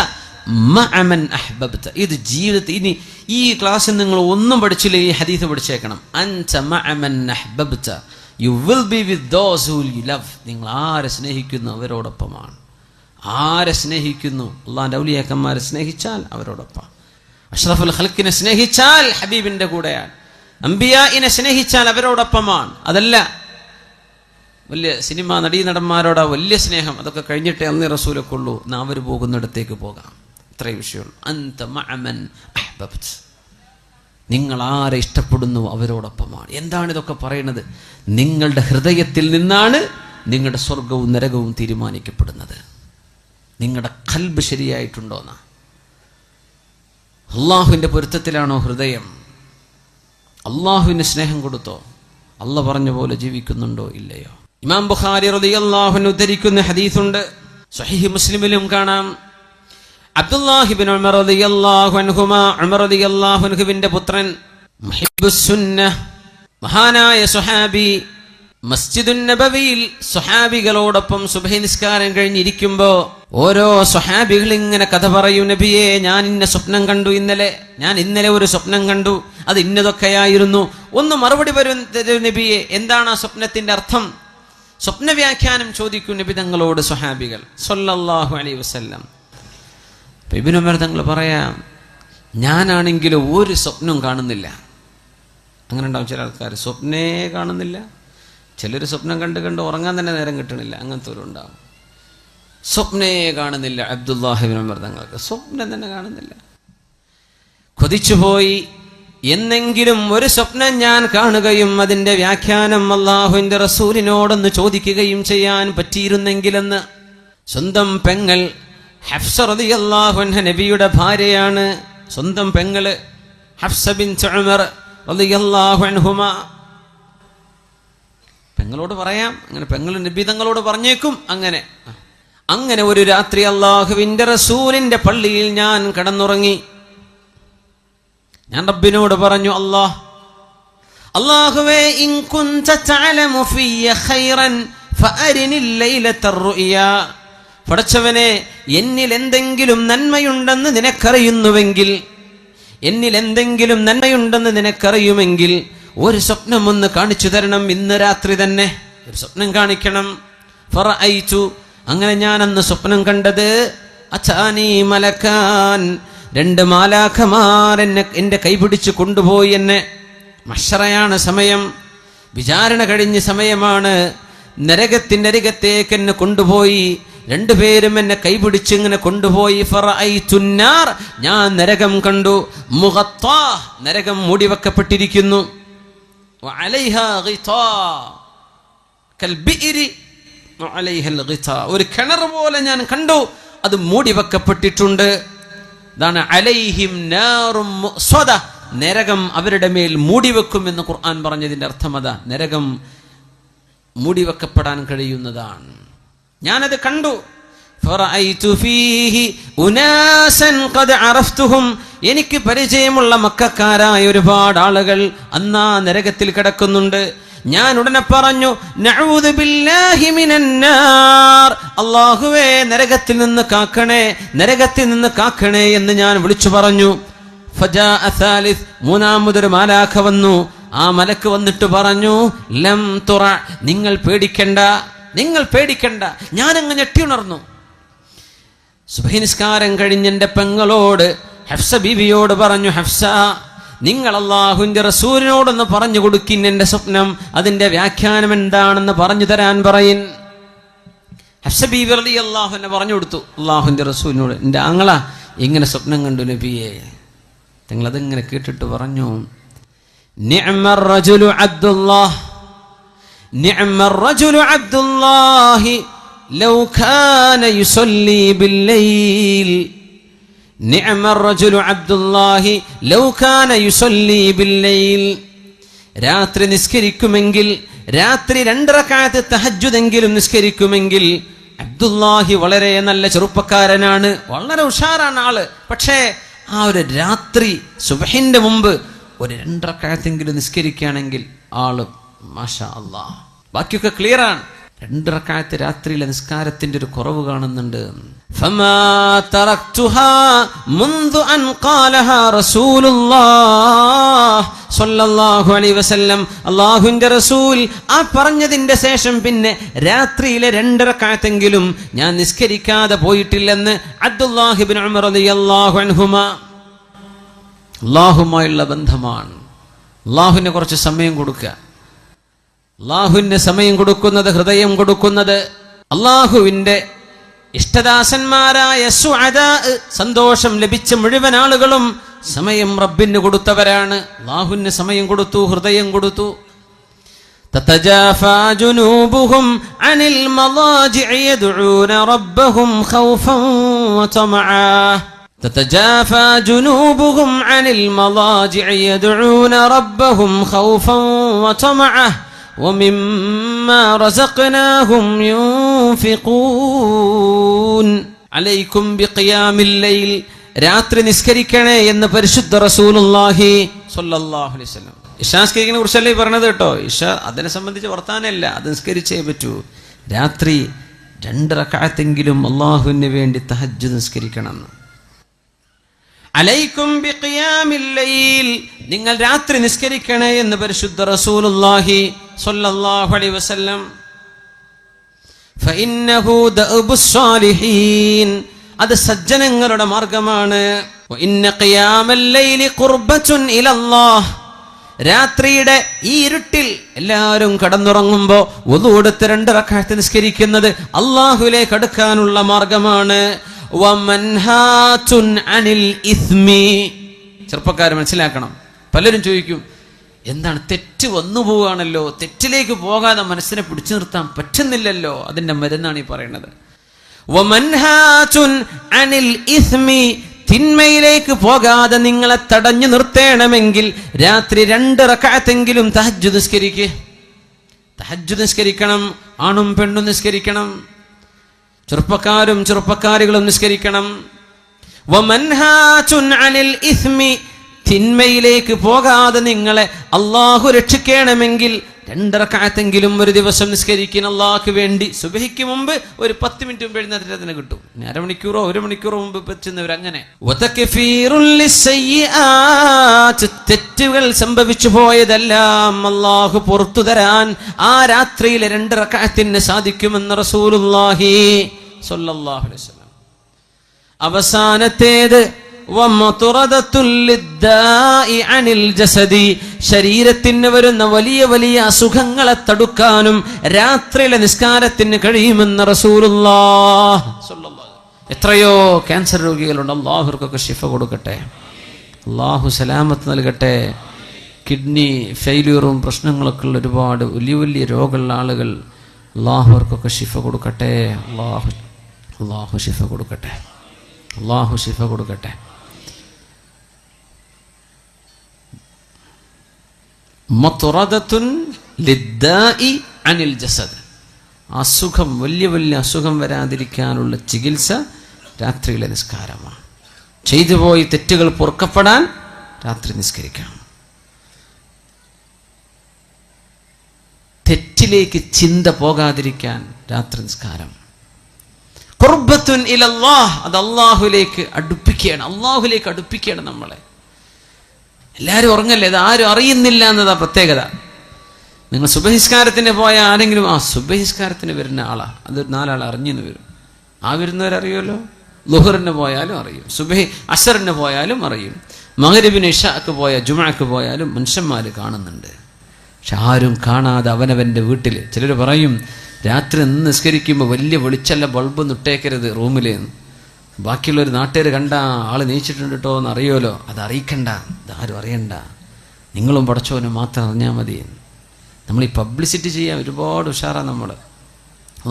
[SPEAKER 1] മഅ മൻ അഹ്ബബ്ത. ഇത് ജീവിതത്തിൽ ഇനി ഈ ക്ലാസ്സിൽ നിങ്ങൾ ഒന്നും പഠിച്ചില്ല, ഈ ഹദീസ് പഠിച്ചേക്കണം. അൻത മഅ മൻ അഹ്ബബ്ത, you will be with those who you love. നിങ്ങൾ ആരെ സ്നേഹിക്കുന്നു അവരോടൊപ്പമാണ്. ആരെ സ്നേഹിക്കുന്നു? അള്ളാഹിന്റെ ഔലിയാക്കന്മാരെ സ്നേഹിച്ചാൽ അവരോടൊപ്പം, അഷ്റഫുൽ ഖൽഖിനെ സ്നേഹിച്ചാൽ ഹബീബിന്റെ കൂടെയാണ്. അംബിയായിനെ സ്നേഹിച്ചാൽ അവരോടൊപ്പമാണ്. അതല്ല വലിയ സിനിമ നടീനടന്മാരോടാ വലിയ സ്നേഹം, അതൊക്കെ കഴിഞ്ഞിട്ടേ അന്നേ റസൂലൊക്കെ ഉള്ളൂ. എന്നാ അവർ പോകുന്നിടത്തേക്ക് പോകാം. ഇത്രയും വിഷയമുള്ളൂ. അന്ത മഅമൻ അഹ്ബബ്ത്, നിങ്ങൾ ആരെ ഇഷ്ടപ്പെടുന്നു അവരോടൊപ്പമാണ്. എന്താണ് ഇതൊക്കെ പറയുന്നത്? നിങ്ങളുടെ ഹൃദയത്തിൽ നിന്നാണ് നിങ്ങളുടെ സ്വർഗവും നരകവും തീരുമാനിക്കപ്പെടുന്നത്. നിങ്ങളുടെ ഖൽബ് ശരിയായിട്ടുണ്ടോന്നാ. അള്ളാഹുവിൻ്റെ പൊരുത്തത്തിലാണോ ഹൃദയം? അള്ളാഹുവിന് സ്നേഹം കൊടുത്തോ? അള്ള പറഞ്ഞ പോലെ ജീവിക്കുന്നുണ്ടോ ഇല്ലയോ? ഇമാം ബുഖാരി റളിയല്ലാഹു അൻഹു ഉദ്ധരിക്കുന്ന ഹദീസുണ്ട്, സ്വഹീഹ് മുസ്ലിമിലും കാണാം. അബ്ദുല്ലാഹി ഇബ്നു ഉമർ റളിയല്ലാഹു അൻഹുമാ, ഉമർ റളിയല്ലാഹു അൻഹുവിന്റെ പുത്രൻ, മുഹിബ്ബുസ് സുന്നഹ്, മഹാനായ സ്വഹാബി, മസ്ജിദുൻ നബവിയിൽ സ്വഹാബികളോടൊപ്പം സുബ്ഹി നിസ്കാരം കഴിഞ്ഞിരിക്കുമ്പോ ഓരോ സ്വഹാബികൾ ഇങ്ങനെ കഥ പറയും. നബിയെ, ഞാൻ ഇന്ന സ്വപ്നം കണ്ടു, ഞാൻ ഇന്നലെ ഒരു സ്വപ്നം കണ്ടു, അത് ഇന്നതൊക്കെയായിരുന്നു. ഒന്ന് മറുപടി വരും നബിയെ, എന്താണ് ആ സ്വപ്നത്തിന്റെ അർത്ഥം? സ്വപ്ന വ്യാഖ്യാനം ചോദിക്കും നബി തങ്ങളോട് സ്വഹാബികൾ സല്ലല്ലാഹു അലൈഹി വസല്ലം. ഇബ്നു ഉമർ തങ്ങൾ പറയാം, ഞാനാണെങ്കിലും ഒരു സ്വപ്നം കാണുന്നില്ല. അങ്ങനെ ഉണ്ടാവും ചില ആൾക്കാർ, സ്വപ്നേ കാണുന്നില്ല. ചിലർ സ്വപ്നം കണ്ട് ഉറങ്ങാൻ തന്നെ നേരം കിട്ടണില്ല. അങ്ങനത്തെ ഒരു ഉണ്ടാവും. സ്വപ്നേ കാണുന്നില്ല. അബ്ദുല്ലാഹി ഇബ്നു ഉമർ തങ്ങൾക്ക് സ്വപ്നം തന്നെ കാണുന്നില്ല. കൊതിച്ചുപോയി, എന്നെങ്കിലും ഒരു സ്വപ്നം ഞാൻ കാണുകയും അതിൻ്റെ വ്യാഖ്യാനം അള്ളാഹുവിൻ്റെ റസൂലിനോടൊന്ന് ചോദിക്കുകയും ചെയ്യാൻ പറ്റിയിരുന്നെങ്കിലെന്ന്. സ്വന്തം പെങ്ങൾ ഹഫ്സ റളിയല്ലാഹു അൻഹ നബിയുടെ ഭാര്യയാണ്. സ്വന്തം പെങ്ങള് ഹഫ്സ ബിൻത് ഉമർ റളിയല്ലാഹു അൻഹുമാ. പെങ്ങളോട് പറയാം, അങ്ങനെ പെങ്ങൾ നബി തങ്ങളോട് പറഞ്ഞേക്കും. അങ്ങനെ ഒരു രാത്രി അള്ളാഹുവിൻ്റെ റസൂലിൻ്റെ പള്ളിയിൽ ഞാൻ കിടന്നുറങ്ങി. ഞാൻ റബ്ബിനോട് പറഞ്ഞു, അല്ലാഹുവേ, ഇൻ കുൻത തഅലമു ഫിയ ഖൈറൻ ഫഅരിനിൽ ലൈലത്തർ റുയാ. പടച്ചവനെ, എന്നിൽ എന്തെങ്കിലും നന്മയുണ്ടെന്ന് നിനക്കറിയുമെങ്കിൽ ഒരു സ്വപ്നം ഒന്ന് കാണിച്ചു തരണം. ഇന്ന് രാത്രി തന്നെ ഒരു സ്വപ്നം കാണിക്കണം. ഫറഅയ്തു, അങ്ങനെ ഞാൻ അന്ന് സ്വപ്നം കണ്ടത്, അതാനി മലക്കാൻ, 2 മാലാഖമാർ എന്റെ കൈപിടിച്ച് കൊണ്ടുപോയി. എന്നെ മഹ്ശറയാണ് സമയം, വിചാരണ കഴിഞ്ഞ സമയമാണ്. നരകത്തിന്റെ അരികത്തേക്ക് എന്നെ കൊണ്ടുപോയി. 2 പേരും എന്നെ കൈപിടിച്ച് ഇങ്ങനെ കൊണ്ടുപോയി. ഫറഅയ്തുന്നാർ, ഞാൻ നരകം കണ്ടു. മുഗത്താ, നരകം മൂടിവെക്കപ്പെട്ടിരിക്കുന്നു. വഅലൈഹാ ഗിതാ കൽബിഇരി വഅലൈഹൽ ഗിതാ, ഒരു കിണർ പോലെ ഞാൻ കണ്ടു, അത് മൂടിവെക്കപ്പെട്ടിട്ടുണ്ട്. ഇതാണ് അലൈഹിം നാറും മുഅ്സദ, നരകം അവരുടെ മേൽ മൂടിവെക്കും എന്ന് ഖുർആൻ പറഞ്ഞതിന്റെ അർത്ഥം അതാ. നരകം മൂടിവെക്കപ്പെടാൻ കഴിയുന്നതാണ്. ഞാനത് കണ്ടു. ഫറഅയ്തു ഫീഹി ഉനാസൻ ഖദ് അറഫ്തുഹും, എനിക്ക് പരിചയമുള്ള മക്കക്കാരായ ഒരുപാട് ആളുകൾ അന്നാ നരകത്തിൽ കിടക്കുന്നുണ്ട്. ഞാൻ ഉടനെ പറഞ്ഞു, നഊദു ബില്ലാഹി മിനന്നാർ, അല്ലാഹുവേ നരകത്തിൽ നിന്ന് കാക്കണേ എന്ന് ഞാൻ വിളിച്ചു പറഞ്ഞു. ഫജാഅ സാലിസ്, മൂന്നാമതൊരു മാലാഖ വന്നു. ആ മലക്ക് വന്നിട്ട് പറഞ്ഞു, ലം തുറ, നിങ്ങൾ പേടിക്കണ്ട. ഞാനങ്ങ് ഞെട്ടിയുണർന്നു. സുബ്ഹി നിസ്കാരം കഴിഞ്ഞ് എൻ്റെ പെങ്ങളോട് ഹഫ്സ ബീവിയോട് പറഞ്ഞു, ഹഫ്സ, നിങ്ങൾ അല്ലാഹുവിൻ്റെ റസൂലിനോടൊന്ന് പറഞ്ഞു കൊടുക്കിൻ എൻ്റെ സ്വപ്നം, അതിൻ്റെ വ്യാഖ്യാനം എന്താണെന്ന് പറഞ്ഞു തരാൻ പറയിൻ. ഹഫ്സ ബീവി റളിയല്ലാഹു അൻഹ പറഞ്ഞു കൊടുത്തു അല്ലാഹുവിൻ്റെ റസൂലിനോട്, എൻ്റെ ആങ്ങള ഇങ്ങനെ സ്വപ്നം കണ്ടു നബിയെ. നിങ്ങളതിങ്ങനെ കേട്ടിട്ട് പറഞ്ഞു, നിഅ്മർ റജുലു അബ്ദുല്ലാഹി ലൗ കാന യുസല്ലി ബില്ലൈൽ. നിഅ്മർ റജുലു അബ്ദുല്ലാഹി ലൗ കാന യുസല്ലി ബില്ലൈൽ. രാത്രി നിസ്കരിക്കുമെങ്കിൽ, രാത്രി 2 റക്അത്ത് തഹജ്ജുദെങ്കിലും നിസ്കരിക്കുമെങ്കിൽ അബ്ദുല്ലാഹി വളരെ നല്ല ചെറുപ്പക്കാരനാണ്, വളരെ ഉഷാറാണ് ആള്. പക്ഷേ ആ ഒരു രാത്രി സുബ്ഹിന്റെ മുമ്പ് ഒരു 2 റക്അത്തെങ്കിലും നിസ്കരിക്കുകയാണെങ്കിൽ ആള് മാഷാ അല്ലാഹ്. ബാക്കിയൊക്കെ ക്ലിയറാണ്. 2 റക്അത്ത് രാത്രിയിലെ നിസ്കാരത്തിന്റെ ഒരു കുറവ് കാണുന്നുണ്ട്. ഫമാ തറക്തുഹാ മുൻദു അൻ ഖാലഹാ റസൂലുള്ളാഹ് സ്വല്ലല്ലാഹു അലൈഹി വസല്ലം. അല്ലാഹുവിന്റെ റസൂൽ ആ പറഞ്ഞതിന്റെ ശേഷം പിന്നെ രാത്രിയിലെ 2 റക്അത്തെങ്കിലും ഞാൻ നിസ്കരിക്കാതെ പോയിട്ടില്ലെന്ന് അബ്ദുല്ലാഹി ഇബ്നു ഉമർ റളിയല്ലാഹു അൻഹുമാ. അല്ലാഹുമായുള്ള ബന്ധമാണ്. അള്ളാഹുവിന് കുറച്ച് സമയം കൊടുക്കുക. അള്ളാഹുവിന് സമയം കൊടുക്കുന്നത്, ഹൃദയം കൊടുക്കുന്നത്, അള്ളാഹുവിന്റെ ഇഷ്ടദാസന്മാരായ സുഅദാ, സന്തോഷം ലഭിച്ച മുഴുവൻ ആളുകളും സമയം റബ്ബിന് കൊടുത്തവരാണ്. അള്ളാഹുവിന് സമയം കൊടുത്തു, ഹൃദയം കൊടുത്തു. تتجافى جنوبهم عن المضاجع يدعون ربهم خوفا وطمعا تتجافى جنوبهم عن المضاجع يدعون ربهم خوفا وطمعا ومما رزقناهم ينفقون عليكم بقيام الليل രാത്രി നിസ്കരിക്കണേ എന്ന് പരിശുദ്ധ റസൂലുള്ളാഹി സ്വല്ലല്ലാഹു അലൈഹി വസല്ലം. ഇശാ നിസ്കരിക്കുന്നതിനെ കുറിച്ചല്ലേ പറഞ്ഞത് കേട്ടോ. ഇശ അതിനെ സംബന്ധിച്ച് വർത്താനല്ല, അത് നിസ്കരിച്ചേ പറ്റൂ. രാത്രി 2 റക്അത്തെങ്കിലും അള്ളാഹുവിന് വേണ്ടി തഹജ്ജുദ് നിസ്കരിക്കണം. അലൈക്കും ബിഖിയാമിൽ ലൈൽ, നിങ്ങൾ രാത്രി നിസ്കരിക്കണേ എന്ന് പരിശുദ്ധ റസൂലുള്ളാഹി സ്വല്ലല്ലാഹു അലൈഹി വസല്ലം. ഫഇന്നഹു ദഅബുസ് സാലിഹീൻ, അത് സജ്ജനങ്ങളുടെ മാർഗമാണ്. വഇന്ന ഖിയാമൽ ലൈലി ഖുർബത്തുൻ ഇലല്ലാഹ്, രാത്രിയുടെ ഈ ഇരുട്ടിൽ എല്ലാവരും കടന്നുറങ്ങുമ്പോൾ വുളു എടുത്ത് 2 റക്അത്ത് നിസ്കരിക്കുന്നത് അല്ലാഹുവിലേക്ക് അടുക്കാനുള്ള മാർഗമാണ്. വമൻഹാതുൻ അനിൽ ഇസ്മി, ചെറുപ്പക്കാർ മനസ്സിലാക്കണം. പലരും ചോദിക്കും, എന്താണ് തെറ്റ് വന്നു പോവുകയാണല്ലോ, തെറ്റിലേക്ക് പോകാതെ മനസ്സിനെ പിടിച്ചു നിർത്താൻ പറ്റുന്നില്ലല്ലോ, അതിന്റെ മരുന്നാണ് ഈ പറയുന്നത്. വമൻഹാതുൻ അനിൽ ഇസ്മി, തിന്മയിലേക്ക് പോകാതെ നിങ്ങളെ തടഞ്ഞു നിർത്തേണമെങ്കിൽ രാത്രി 2 റക്അത്തെങ്കിലും തഹജ്ജുദ് നിസ്കരിക്കുക. തഹജ്ജുദ് നിസ്കരിക്കണം, ആണും പെണ്ണും നിസ്കരിക്കണം, ചെറുപ്പക്കാരും ചെറുപ്പക്കാരികളും നിസ്കരിക്കണം. വമൻഹാതുൻ അനിൽ ഇസ്മി, തിന്മയിലേക്ക് പോകാതെ നിങ്ങളെ അള്ളാഹു രക്ഷിക്കണമെങ്കിൽ 2 റക്അത്തെങ്കിലും ഒരു ദിവസം നിസ്കരിക്കുന്ന അള്ളാഹുക്ക് വേണ്ടി. സുബഹിക്ക് മുമ്പ് ഒരു 10 മിനിറ്റ് മുമ്പ് എഴുന്നേറ്റത്തിന് കിട്ടും. 1/2 മണിക്കൂറോ 1 മണിക്കൂറോ മുമ്പ് വെച്ചുന്നവർ അങ്ങനെ. തെറ്റുകൾ സംഭവിച്ചു പോയതെല്ലാം അള്ളാഹു പുറത്തു തരാൻ ആ രാത്രിയിലെ 2 റക്അത്തിന് സാധിക്കുമെന്ന് റസൂലുള്ളാഹി സ്വല്ലല്ലാഹു അലൈഹി വസല്ലം. അവസാനത്തേത് ശരീരത്തിന് വരുന്ന വലിയ വലിയ അസുഖങ്ങളെ തടുക്കാനും രാത്രിയിലെ നിസ്കാരത്തിന് കഴിയുമെന്ന് റസൂലുള്ളാഹ് സ്വല്ലല്ലാഹു. എത്രയോ ക്യാൻസർ രോഗികളുണ്ട്, അല്ലാഹുവർക്കൊക്കെ ശിഫ കൊടുക്കട്ടെ, അല്ലാഹു സലാമത്ത് നൽകട്ടെ. കിഡ്നി ഫെയിലിയറും പ്രശ്നങ്ങളൊക്കെ ഉള്ള ഒരുപാട് വലിയ വലിയ രോഗമുള്ള ആളുകൾ, അല്ലാഹുവർക്കൊക്കെ ശിഫ കൊടുക്കട്ടെ. അല്ലാഹു ശിഫ കൊടുക്കട്ടെ, അല്ലാഹു ശിഫ കൊടുക്കട്ടെ. മത്റദത്തുൻ ലിദ്ദാഇ അനിൽ ജസദ്, അസുഖം, വലിയ വലിയ അസുഖം വരാതിരിക്കാനുള്ള ചികിത്സ രാത്രിയിലെ നിസ്കാരമാണ്. ചെയ്തുപോയി തെറ്റുകൾ പൊറുക്കപ്പെടാൻ രാത്രി നിസ്കരിക്കണം. തെറ്റിലേക്ക് ചിന്ത പോകാതിരിക്കാൻ രാത്രി നിസ്കാരം. ഖുർബത്തുൻ ഇലല്ലാഹ്, അത് അള്ളാഹുലേക്ക് അടുപ്പിക്കുകയാണ്, അള്ളാഹുലേക്ക് അടുപ്പിക്കുകയാണ് നമ്മളെ. എല്ലാവരും ഉറങ്ങല്ലേ, അത് ആരും അറിയുന്നില്ല എന്നതാ പ്രത്യേകത. നിങ്ങൾ സുബഹിസ്കാരത്തിന് പോയ ആരെങ്കിലും സുബഹിസ്കാരത്തിന് വരുന്ന ആളാ, അത് 4 ആൾ അറിഞ്ഞെന്ന് വരും. ആ വരുന്നവരറിയുമല്ലോ. ളുഹറിന് പോയാലും അറിയും, സുബഹി അസറിന് പോയാലും അറിയും, മഗ്രിബിന് ഇശാക്ക് പോയ ജുമുഅക്ക് പോയാലും മനുഷ്യന്മാർ കാണുന്നുണ്ട്. പക്ഷെ ആരും കാണാതെ അവനവൻ്റെ വീട്ടിൽ. ചിലർ പറയും രാത്രി നിസ്കരിക്കുമ്പോൾ വലിയ വെളിച്ചല്ല ബൾബ് നിട്ടേക്കരുത് റൂമിൽ. ബാക്കിയുള്ളൊരു നാട്ടുകാർ കണ്ട ആൾ നീച്ചിട്ടുണ്ട് കേട്ടോ എന്ന് അറിയുമല്ലോ, അത് അറിയിക്കണ്ട, ഇതാരും അറിയണ്ട, നിങ്ങളും പടച്ചോനും മാത്രം അറിഞ്ഞാൽ മതി. നമ്മൾ ഈ പബ്ലിസിറ്റി ചെയ്യാൻ ഒരുപാട് ഉഷാറാണ്. നമ്മൾ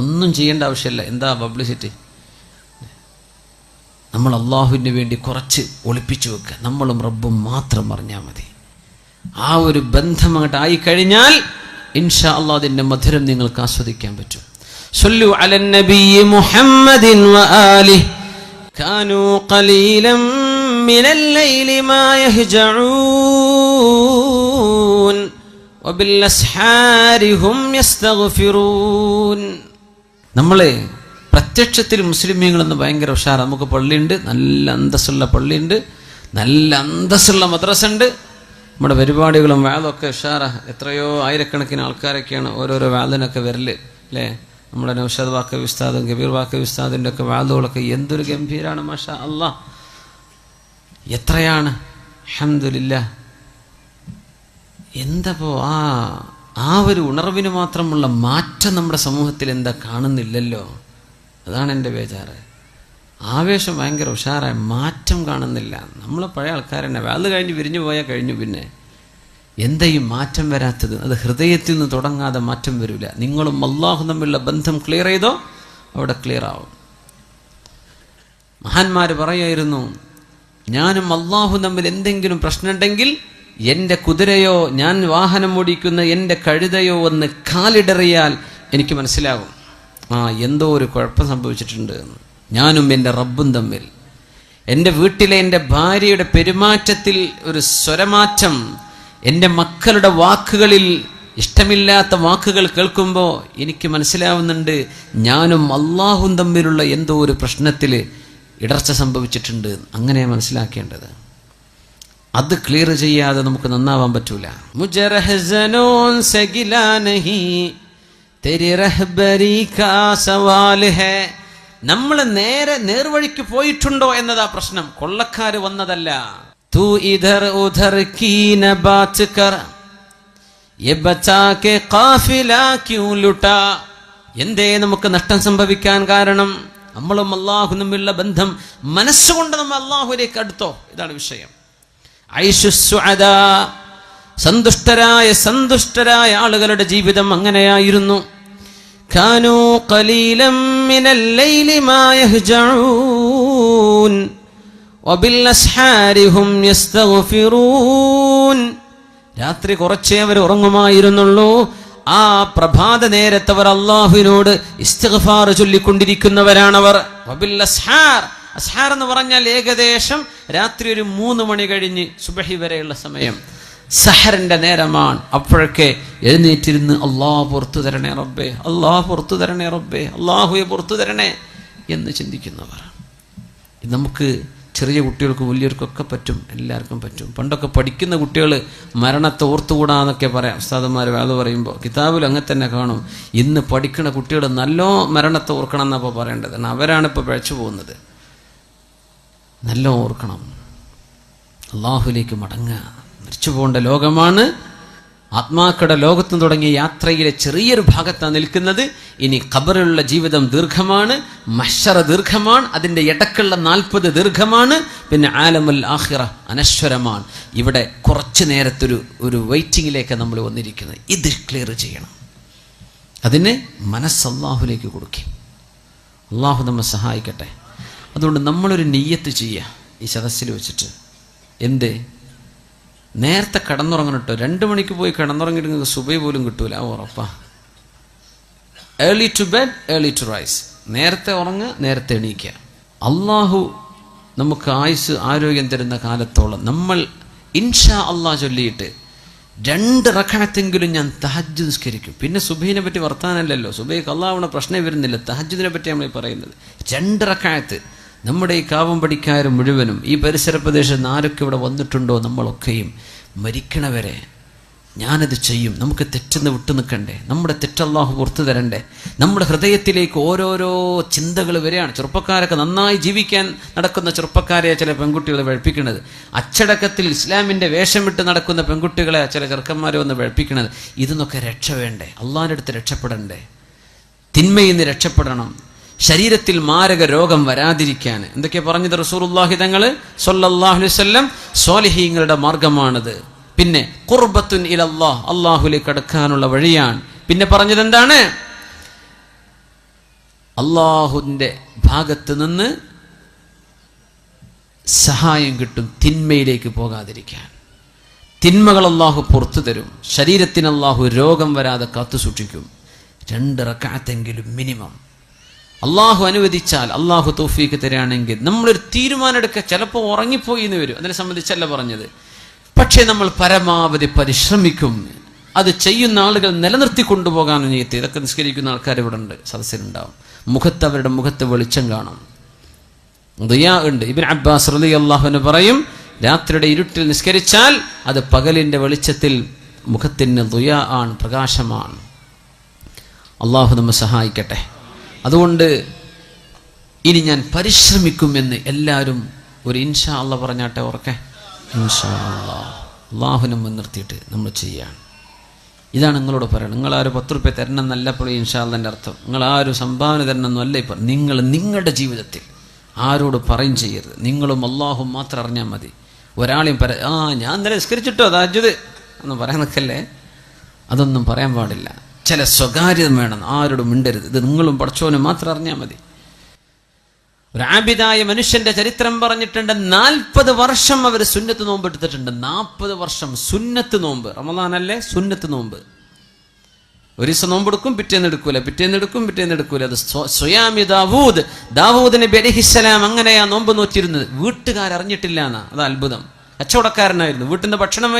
[SPEAKER 1] ഒന്നും ചെയ്യേണ്ട ആവശ്യമില്ല. എന്താ പബ്ലിസിറ്റി? നമ്മൾ അള്ളാഹുവിന് വേണ്ടി കുറച്ച് ഒളിപ്പിച്ചു വെക്കുക, നമ്മളും റബ്ബും മാത്രം അറിഞ്ഞാൽ മതി. ആ ഒരു ബന്ധം അങ്ങോട്ട് ആയിക്കഴിഞ്ഞാൽ ഇൻഷാ അല്ലാഹ് അതിൻ്റെ മധുരം നിങ്ങൾക്ക് ആസ്വദിക്കാൻ പറ്റും. സ്വല്ലു അലൻ നബിയ്യി മുഹമ്മദിൻ വആലിഹി കാനൂ ഖലീലൻ മിനൽ ലൈലി മാ യഹ്ജഊൻ വബിൽ അസ്ഹാരി ഹും യസ്തഗ്ഫിറൂൻ. നമ്മളെ പ്രത്യക്ഷത്തിൽ മുസ്ലിമീങ്ങളെന്ന് ഭയങ്കര ഉഷാർ. നമുക്ക് പള്ളിയുണ്ട്, നല്ല അന്തസ്സുള്ള പള്ളിയുണ്ട്, നല്ല അന്തസ്സുള്ള മദ്രസ ഉണ്ട്. നമ്മുടെ പരിപാടികളും വാദമൊക്കെ ഉഷാറാ. എത്രയോ ആയിരക്കണക്കിന് ആൾക്കാരൊക്കെയാണ് ഓരോരോ വാദിനൊക്കെ വരല് അല്ലേ. നമ്മുടെ നൗഷാദ് വാക്കവി ഉസ്താദും കബീർ വാക്കവി ഉസ്താദിൻ്റെ ഒക്കെ വാദുകളൊക്കെ എന്തൊരു ഗംഭീരാണ്. മാഷാ അല്ലാഹ്, എത്രയാണ്. അൽഹംദുലില്ലാഹ്. എന്തപ്പോ ആ ഒരു ഉണർവിന് മാത്രമുള്ള മാറ്റം നമ്മുടെ സമൂഹത്തിൽ എന്താ കാണുന്നില്ലല്ലോ. അതാണ് എൻ്റെ ബേജാറ്. ആവേശം ഭയങ്കര ഉഷാറായ മാറ്റം കാണുന്നില്ല. നമ്മൾ പഴയ ആൾക്കാരെന്നെ അത് കഴിഞ്ഞ് വിരിഞ്ഞു പോയാൽ കഴിഞ്ഞു. പിന്നെ എന്താ ഈ മാറ്റം വരാത്തത്? അത് ഹൃദയത്തിൽ നിന്ന് തുടങ്ങാതെ മാറ്റം വരില്ല. നിങ്ങളും അല്ലാഹും തമ്മിലുള്ള ബന്ധം ക്ലിയർ ചെയ്തോ അവിടെ ക്ലിയർ ആവും. മഹാന്മാർ പറയായിരുന്നു, ഞാനും അല്ലാഹും തമ്മിൽ എന്തെങ്കിലും പ്രശ്നമുണ്ടെങ്കിൽ എൻ്റെ കുതിരയോ ഞാൻ വാഹനം ഓടിക്കുന്ന എൻ്റെ കഴുതയോ ഒന്ന് കാലിടറിയാൽ എനിക്ക് മനസ്സിലാകും എന്തോ ഒരു കുഴപ്പം സംഭവിച്ചിട്ടുണ്ട് എന്ന്. ഞാനും എൻ്റെ റബ്ബും തമ്മിൽ, എൻ്റെ വീട്ടിലെ എൻ്റെ ഭാര്യയുടെ പെരുമാറ്റത്തിൽ ഒരു സ്വരമാറ്റം, എൻ്റെ മക്കളുടെ വാക്കുകളിൽ ഇഷ്ടമില്ലാത്ത വാക്കുകൾ കേൾക്കുമ്പോൾ എനിക്ക് മനസ്സിലാവുന്നുണ്ട് ഞാനും അല്ലാഹും തമ്മിലുള്ള എന്തോ ഒരു പ്രശ്നത്തിൽ ഇടർച്ച സംഭവിച്ചിട്ടുണ്ട്. അങ്ങനെ മനസ്സിലാക്കേണ്ടത്. അത് ക്ലിയർ ചെയ്യാതെ നമുക്ക് നന്നാവാൻ പറ്റൂല. നമ്മൾ നേരെ നേർവഴിക്ക് പോയിട്ടുണ്ടോ എന്നതാ പ്രശ്നം. കൊള്ളക്കാര് വന്നതല്ല. തൂ ഇധർ ഉധർ കീ ന ബാത് കർ യെ ബച്ചാ കെ ഖാഫില ക്യൂ ലുട്ടാ. എന്തേ നമുക്ക് നഷ്ടം സംഭവിക്കാൻ കാരണം? നമ്മളും അല്ലാഹുവും തമ്മിലുള്ള ബന്ധം മനസ്സുകൊണ്ട് നമ്മൾ അല്ലാഹുവിലേക്ക് അടുത്തോ? ഇതാണ് വിഷയം. ഐശുസ്സുഅദാ, സന്തുഷ്ടരായ ആളുകളുടെ ജീവിതം അങ്ങനെയായിരുന്നു. കാനൂ ഖലീലം മിനൽ ലൈലി മാ യഹ്ജഊൻ വബിൽ അസ്ഹാരി ഹും യസ്തഗ്ഫിറൂൻ. രാത്രി കുറച്ചേ അവർ ഉറങ്ങുമായിരുന്നുള്ളൂ. ആ പ്രഭാത നേരത്തവർ അല്ലാഹുവിനോട് ഇസ്തിഗ്ഫാർ ചൊല്ലിക്കൊണ്ടിരിക്കുന്നവരാണവർ. വബിൽ അസ്ഹാർ, അസ്ഹാർ എന്ന് പറഞ്ഞാൽ ഏകദേശം രാത്രി ഒരു 3 മണി കഴിഞ്ഞ് സുബഹി വരെയുള്ള സമയം, സഹറിന്റെ നേരമാണ്. അപ്പോഴൊക്കെ എഴുന്നേറ്റിരുന്ന് അല്ലാഹു പുറത്തു തരണേ റബ്ബേ, അല്ലാഹു പുറത്തു തരണേ റബ്ബേ, അല്ലാഹുവെ പുറത്തു തരണേ എന്ന് ചിന്തിക്കുന്നവർ. ഇത് നമുക്ക് ചെറിയ കുട്ടികൾക്കും വലിയവർക്കൊക്കെ പറ്റും, എല്ലാവർക്കും പറ്റും. പണ്ടൊക്കെ പഠിക്കുന്ന കുട്ടികൾ മരണത്തെ ഓർത്തുകൂടാന്നൊക്കെ പറയാം ഉസ്താദന്മാർ അത് പറയുമ്പോൾ. കിതാബിൽ അങ്ങനെ തന്നെ കാണും. ഇന്ന് പഠിക്കുന്ന കുട്ടികൾ നല്ലോ മരണത്തെ ഓർക്കണം എന്നപ്പോൾ പറയേണ്ടത്. കാരണം അവരാണിപ്പോൾ പിഴച്ചു പോകുന്നത്. നല്ല ഓർക്കണം, അല്ലാഹുവിലേക്ക് മടങ്ങുക. മരിച്ചു പോകേണ്ട ലോകമാണ്. ആത്മാക്കളുടെ ലോകത്തും തുടങ്ങിയ യാത്രയിലെ ചെറിയൊരു ഭാഗത്താണ് നിൽക്കുന്നത്. ഇനി ഖബറിലുള്ള ജീവിതം ദീർഘമാണ്, മഹ്ശറ ദീർഘമാണ്, അതിൻ്റെ ഇടക്കുള്ള 40 ദീർഘമാണ്, പിന്നെ ആലമുൽ ആഖിറ അനശ്വരമാണ്. ഇവിടെ കുറച്ച് നേരത്തൊരു വെയിറ്റിങ്ങിലേക്ക് നമ്മൾ വന്നിരിക്കുന്നത്. ഇത് ക്ലിയർ ചെയ്യണം. അതിന് മനസ്സ് അല്ലാഹുവിലേക്ക് കൊടുക്കും. അല്ലാഹു നമ്മെ സഹായിക്കട്ടെ. അതുകൊണ്ട് നമ്മളൊരു നിയ്യത്ത് ചെയ്യുക ഈ സദസ്സിൽ വെച്ചിട്ട്. എന്ത്? നേരത്തെ കിടന്നുറങ്ങണം കേട്ടോ. 2 മണിക്ക് പോയി കിടന്നുറങ്ങിയിട്ട് നിങ്ങൾക്ക് സുബഹി പോലും കിട്ടൂല, ഉറപ്പാ. Early to bed early to rise. നേരത്തെ ഉറങ്ങുക, നേരത്തെ എണീക്കുക. അള്ളാഹു നമുക്ക് ആയുസ് ആരോഗ്യം തരുന്ന കാലത്തോളം നമ്മൾ ഇൻഷാ അള്ളാഹ് ചൊല്ലിയിട്ട് 2 റക്അത്തെങ്കിലും ഞാൻ തഹജ്ജുദ് നിസ്കരിക്കും. പിന്നെ സുബഹിനെ പറ്റി വർത്താനല്ലല്ലോ. സുബഹിക്ക് അള്ളാഹുവിനെ പ്രശ്നം വരുന്നില്ല. തഹജ്ജുദിനെ പറ്റി നമ്മൾ പറയുന്നത് 2 റക്അത്ത്. നമ്മുടെ ഈ കാവമ്പടിക്കാർ മുഴുവനും ഈ പരിസര പ്രദേശത്ത് ആരൊക്കെ ഇവിടെ വന്നിട്ടുണ്ടോ നമ്മളൊക്കെയും മരിക്കണവരെ ഞാനത് ചെയ്യും. നമുക്ക് തെറ്റെന്ന് വിട്ടു നിൽക്കണ്ടേ? നമ്മുടെ തെറ്റല്ലാഹു പുറത്തു തരണ്ടേ? നമ്മുടെ ഹൃദയത്തിലേക്ക് ഓരോരോ ചിന്തകൾ വരികയാണ്. ചെറുപ്പക്കാരൊക്കെ നന്നായി ജീവിക്കാൻ നടക്കുന്ന ചെറുപ്പക്കാരെ ചില പെൺകുട്ടികളെ വെഴുപ്പിക്കുന്നത്, അച്ചടക്കത്തിൽ ഇസ്ലാമിൻ്റെ വേഷം വിട്ട് നടക്കുന്ന പെൺകുട്ടികളെ ചില ചെറുക്കന്മാരെ വന്ന് വെഴുപ്പിക്കുന്നത്. ഇതിന്നൊക്കെ രക്ഷ വേണ്ടേ? അള്ളാഹിൻ്റെ അടുത്ത് രക്ഷപ്പെടണ്ടേ? തിന്മയിൽ നിന്ന് രക്ഷപ്പെടണം. ശരീരത്തിൽ മാരക രോഗം വരാതിരിക്കാൻ എന്തൊക്കെ പറഞ്ഞത് റസൂലുള്ളാഹി തങ്ങൾ സ്വല്ലല്ലാഹു അലൈഹി വസല്ലം? സ്വാലിഹീങ്ങളുടെ മാർഗമാണത്. പിന്നെ ഖുർബത്തുൻ ഇലല്ലാഹ്, അല്ലാഹുവിലേക്ക് അടുക്കാനുള്ള വഴിയാണ്. പിന്നെ പറഞ്ഞത് എന്താണ്? അല്ലാഹുവിൻ്റെ ഭാഗത്ത് നിന്ന് സഹായം കിട്ടും തിന്മയിലേക്ക് പോകാതിരിക്കാൻ. തിന്മകൾ അല്ലാഹു പുറത്തു തരും. ശരീരത്തിന് അല്ലാഹു രോഗം വരാതെ കാത്തു സൂക്ഷിക്കും. 2 റക്അത്തെങ്കിലും മിനിമം. അള്ളാഹു അനുവദിച്ചാൽ, അള്ളാഹു തൗഫീക്ക് തരികയാണെങ്കിൽ നമ്മളൊരു തീരുമാനം എടുക്കുക. ചിലപ്പോൾ ഉറങ്ങിപ്പോയി എന്ന് വരും, അതിനെ സംബന്ധിച്ചല്ല പറഞ്ഞത്. പക്ഷേ നമ്മൾ പരമാവധി പരിശ്രമിക്കും. അത് ചെയ്യുന്ന ആളുകൾ നിലനിർത്തി കൊണ്ടുപോകാനും ചെയ്യത്തി. ഇതൊക്കെ നിസ്കരിക്കുന്ന ആൾക്കാർ ഇവിടെ ഉണ്ട്, സദസ്സിലുണ്ടാവും. അവരുടെ മുഖത്ത് വെളിച്ചം കാണും, ദുആ ഉണ്ട്. ഇബ്നു അബ്ബാസ് റളിയല്ലാഹു അൻഹു പറയും, രാത്രിയുടെ ഇരുട്ടിൽ നിസ്കരിച്ചാൽ അത് പകലിൻ്റെ വെളിച്ചത്തിൽ മുഖത്തിന് ദുആ ആണ്, പ്രകാശമാണ്. അള്ളാഹു നമ്മെ സഹായിക്കട്ടെ. അതുകൊണ്ട് ഇനി ഞാൻ പരിശ്രമിക്കുമെന്ന് എല്ലാവരും ഒരു ഇൻഷാ അല്ലാഹ് പറഞ്ഞാട്ടെ. ഉറക്കെ ഇൻഷാ അല്ലാഹ്. അള്ളാഹുവിനെ മുൻനിർത്തിയിട്ട് നമ്മൾ ചെയ്യുകയാണ്. ഇതാണ് നിങ്ങളോട് പറയുന്നത്. നിങ്ങളാരും 10 രൂപ തരണം എന്നല്ല ഇപ്പോൾ ഇൻഷാ അല്ലാഹ് അർത്ഥം. നിങ്ങളാരും സംഭാവന തരണം എന്നല്ല ഇപ്പോൾ. നിങ്ങൾ നിങ്ങളുടെ ജീവിതത്തിൽ ആരോട് പറയും ചെയ്യരുത്. നിങ്ങളും അള്ളാഹും മാത്രം അറിഞ്ഞാൽ മതി. ഒരാളെയും ഞാൻ ഇന്നലെ നിസ്കരിച്ചിട്ടോ തഹജ്ജുദ് ഒന്നും പറയാൻ നിൽക്കല്ലേ. അതൊന്നും പറയാൻ പാടില്ല. ചില സ്വകാര്യത വേണം. ആരോടും മിണ്ടരുത്. ഇത് നിങ്ങളും പടച്ചോനും മാത്രം അറിഞ്ഞാൽ മതി. ഒരു ആബിദായ മനുഷ്യന്റെ ചരിത്രം പറഞ്ഞിട്ടുണ്ട്. 40 വർഷം അവർ സുന്നത്ത് നോമ്പ് എടുത്തിട്ടുണ്ട്. 40 വർഷം സുന്നത്ത് നോമ്പ്. റമദാനല്ലേ സുന്നത്ത് നോമ്പ്. ഒരു ദിവസം നോമ്പെടുക്കും, പിറ്റേന്ന് എടുക്കൂല, പിറ്റേന്ന് എടുക്കൂല. അത് സ്വയാമി ദാവൂദ് നബി അലൈഹിസ്സലാം അങ്ങനെയാ നോമ്പ് നോറ്റിരുന്നത്. വീട്ടുകാരറിഞ്ഞിട്ടില്ല എന്നാ. അത് അത്ഭുതം. കച്ചവടക്കാരനായിരുന്നു. വീട്ടിൽ നിന്ന് ഭക്ഷണം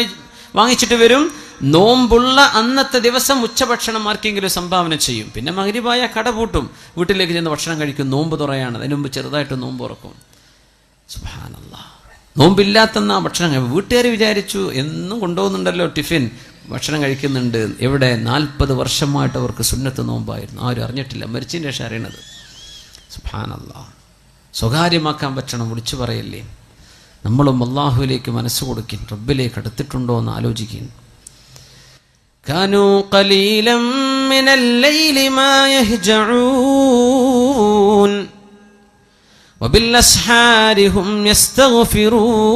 [SPEAKER 1] വാങ്ങിച്ചിട്ട് വരും. നോമ്പുള്ള അന്നത്തെ ദിവസം ഉച്ചഭക്ഷണം ആർക്കെങ്കിലും സംഭാവന ചെയ്യും. പിന്നെ മഗ്രിബായ കട പൂട്ടും, വീട്ടിലേക്ക് ചെന്ന് ഭക്ഷണം കഴിക്കും. നോമ്പ് തുറയാണ്. അതിന് മുമ്പ് ചെറുതായിട്ട് നോമ്പ് തുറക്കും. സുബ്ഹാനല്ലാഹ്. നോമ്പില്ലാത്തെന്നാ ഭക്ഷണം. വീട്ടുകാർ വിചാരിച്ചു എന്നും കൊണ്ടുപോകുന്നുണ്ടല്ലോ ടിഫിൻ, ഭക്ഷണം കഴിക്കുന്നുണ്ട്. എവിടെ? 40 വർഷമായിട്ട് അവർക്ക് സുന്നത്ത് നോമ്പായിരുന്നു. ആരും അറിഞ്ഞിട്ടില്ല. മരിച്ചതിന് ശേഷം അറിയണത്. സുബ്ഹാനല്ലാഹ്. സ്വകാര്യമാക്കാൻ പറ്റണം. വിളിച്ചു പറയല്ലേ. നമ്മളും അല്ലാഹുവിലേക്ക് മനസ്സ് കൊടുക്കും. റബ്ബിലേക്ക് അടുത്തിട്ടുണ്ടോ എന്ന് ആലോചിക്കും. كانوا قليلا من الليل ما يهجعون وبالأسحار هم يستغفرون.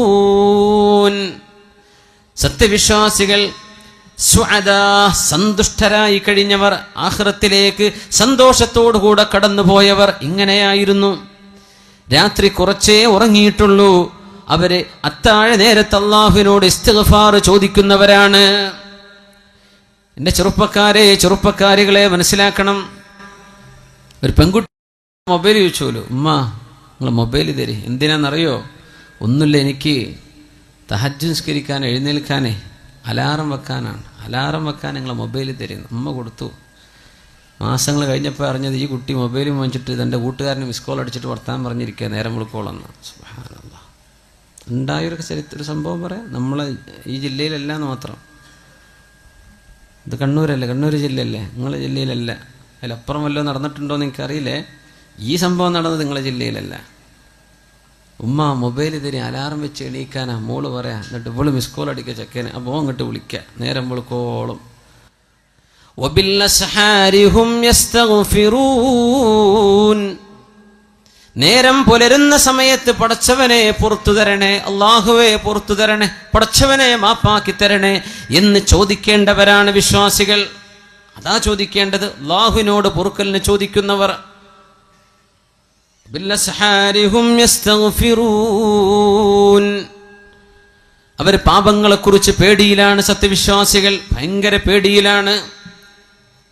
[SPEAKER 1] സത്യവിശ്വാസികൾ സുഅദാ സന്തുഷ്ടരായി കഴിഞ്ഞവർ, ആഖിറത്തിലേക്ക് സന്തോഷത്തോടുകൂടെ കടന്നുപോയവർ ഇങ്ങനെയായിരുന്നു. രാത്രി കുറച്ചേ ഉറങ്ങിയിട്ടുള്ളൂ. അവര് അത്താഴ നേരത്ത് അല്ലാഹുവിനോട് ഇസ്തിഗ്ഫാർ ചോദിക്കുന്നവരാണ്. എൻ്റെ ചെറുപ്പക്കാരികളെ മനസ്സിലാക്കണം. ഒരു പെൺകുട്ടി മൊബൈൽ ചോദിച്ചോലു, ഉമ്മ നിങ്ങൾ മൊബൈൽ തരി. എന്തിനാണെന്നറിയോ? ഒന്നുമില്ല, എനിക്ക് തഹജ്ജുദ് നിസ്കരിക്കാൻ എഴുന്നേൽക്കാനേ അലാറം വെക്കാനാണ്. അലാറം വെക്കാൻ നിങ്ങൾ മൊബൈൽ തരുന്നു. ഉമ്മ കൊടുത്തു. മാസങ്ങൾ കഴിഞ്ഞപ്പോൾ അറിഞ്ഞത് ഈ കുട്ടി മൊബൈൽ വാങ്ങിച്ചിട്ട് തൻ്റെ കൂട്ടുകാരന് മിസ് കോൾ അടിച്ചിട്ട് വർത്താൻ പറഞ്ഞിരിക്കുക നേരം വിളിക്കോളെന്ന്. സുബ്ഹാനല്ലാഹ്. ഉണ്ടായൊരു ചരിത്ര സംഭവം പറയാം. നമ്മളെ ഈ ജില്ലയിലല്ലാന്ന് മാത്രം. ഇത് കണ്ണൂരല്ലേ, കണ്ണൂർ ജില്ലയല്ലേ, നിങ്ങളുടെ ജില്ലയിലല്ല. അതിലപ്പുറം വല്ലതും നടന്നിട്ടുണ്ടോ എന്ന് എനിക്കറിയില്ലേ. ഈ സംഭവം നടന്നത് നിങ്ങളുടെ ജില്ലയിലല്ല. ഉമ്മ മൊബൈൽ തരി, അലാറം വെച്ച് എണീക്കാനാ മോള് പറയാം. എന്നിട്ട് ഇവള് മിസ് കോൾ അടിക്കുക ചെക്കന്. അപ്പോൾ അങ്ങോട്ട് വിളിക്കുക നേരം വിളിക്കോളും. നേരം പുലരുന്ന സമയത്ത് പടച്ചവനെ പുറത്തു തരണേ, അള്ളാഹുവെ പുറത്തു തരണേ, പടച്ചവനെ മാപ്പാക്കി തരണേ എന്ന് ചോദിക്കേണ്ടവരാണ് വിശ്വാസികൾ. അതാ ചോദിക്കേണ്ടത്. അള്ളാഹുവിനോട് പൊറുക്കലിന് ചോദിക്കുന്നവർ. അവർ പാപങ്ങളെക്കുറിച്ച് പേടിയിലാണ്. സത്യവിശ്വാസികൾ ഭയങ്കര പേടിയിലാണ്,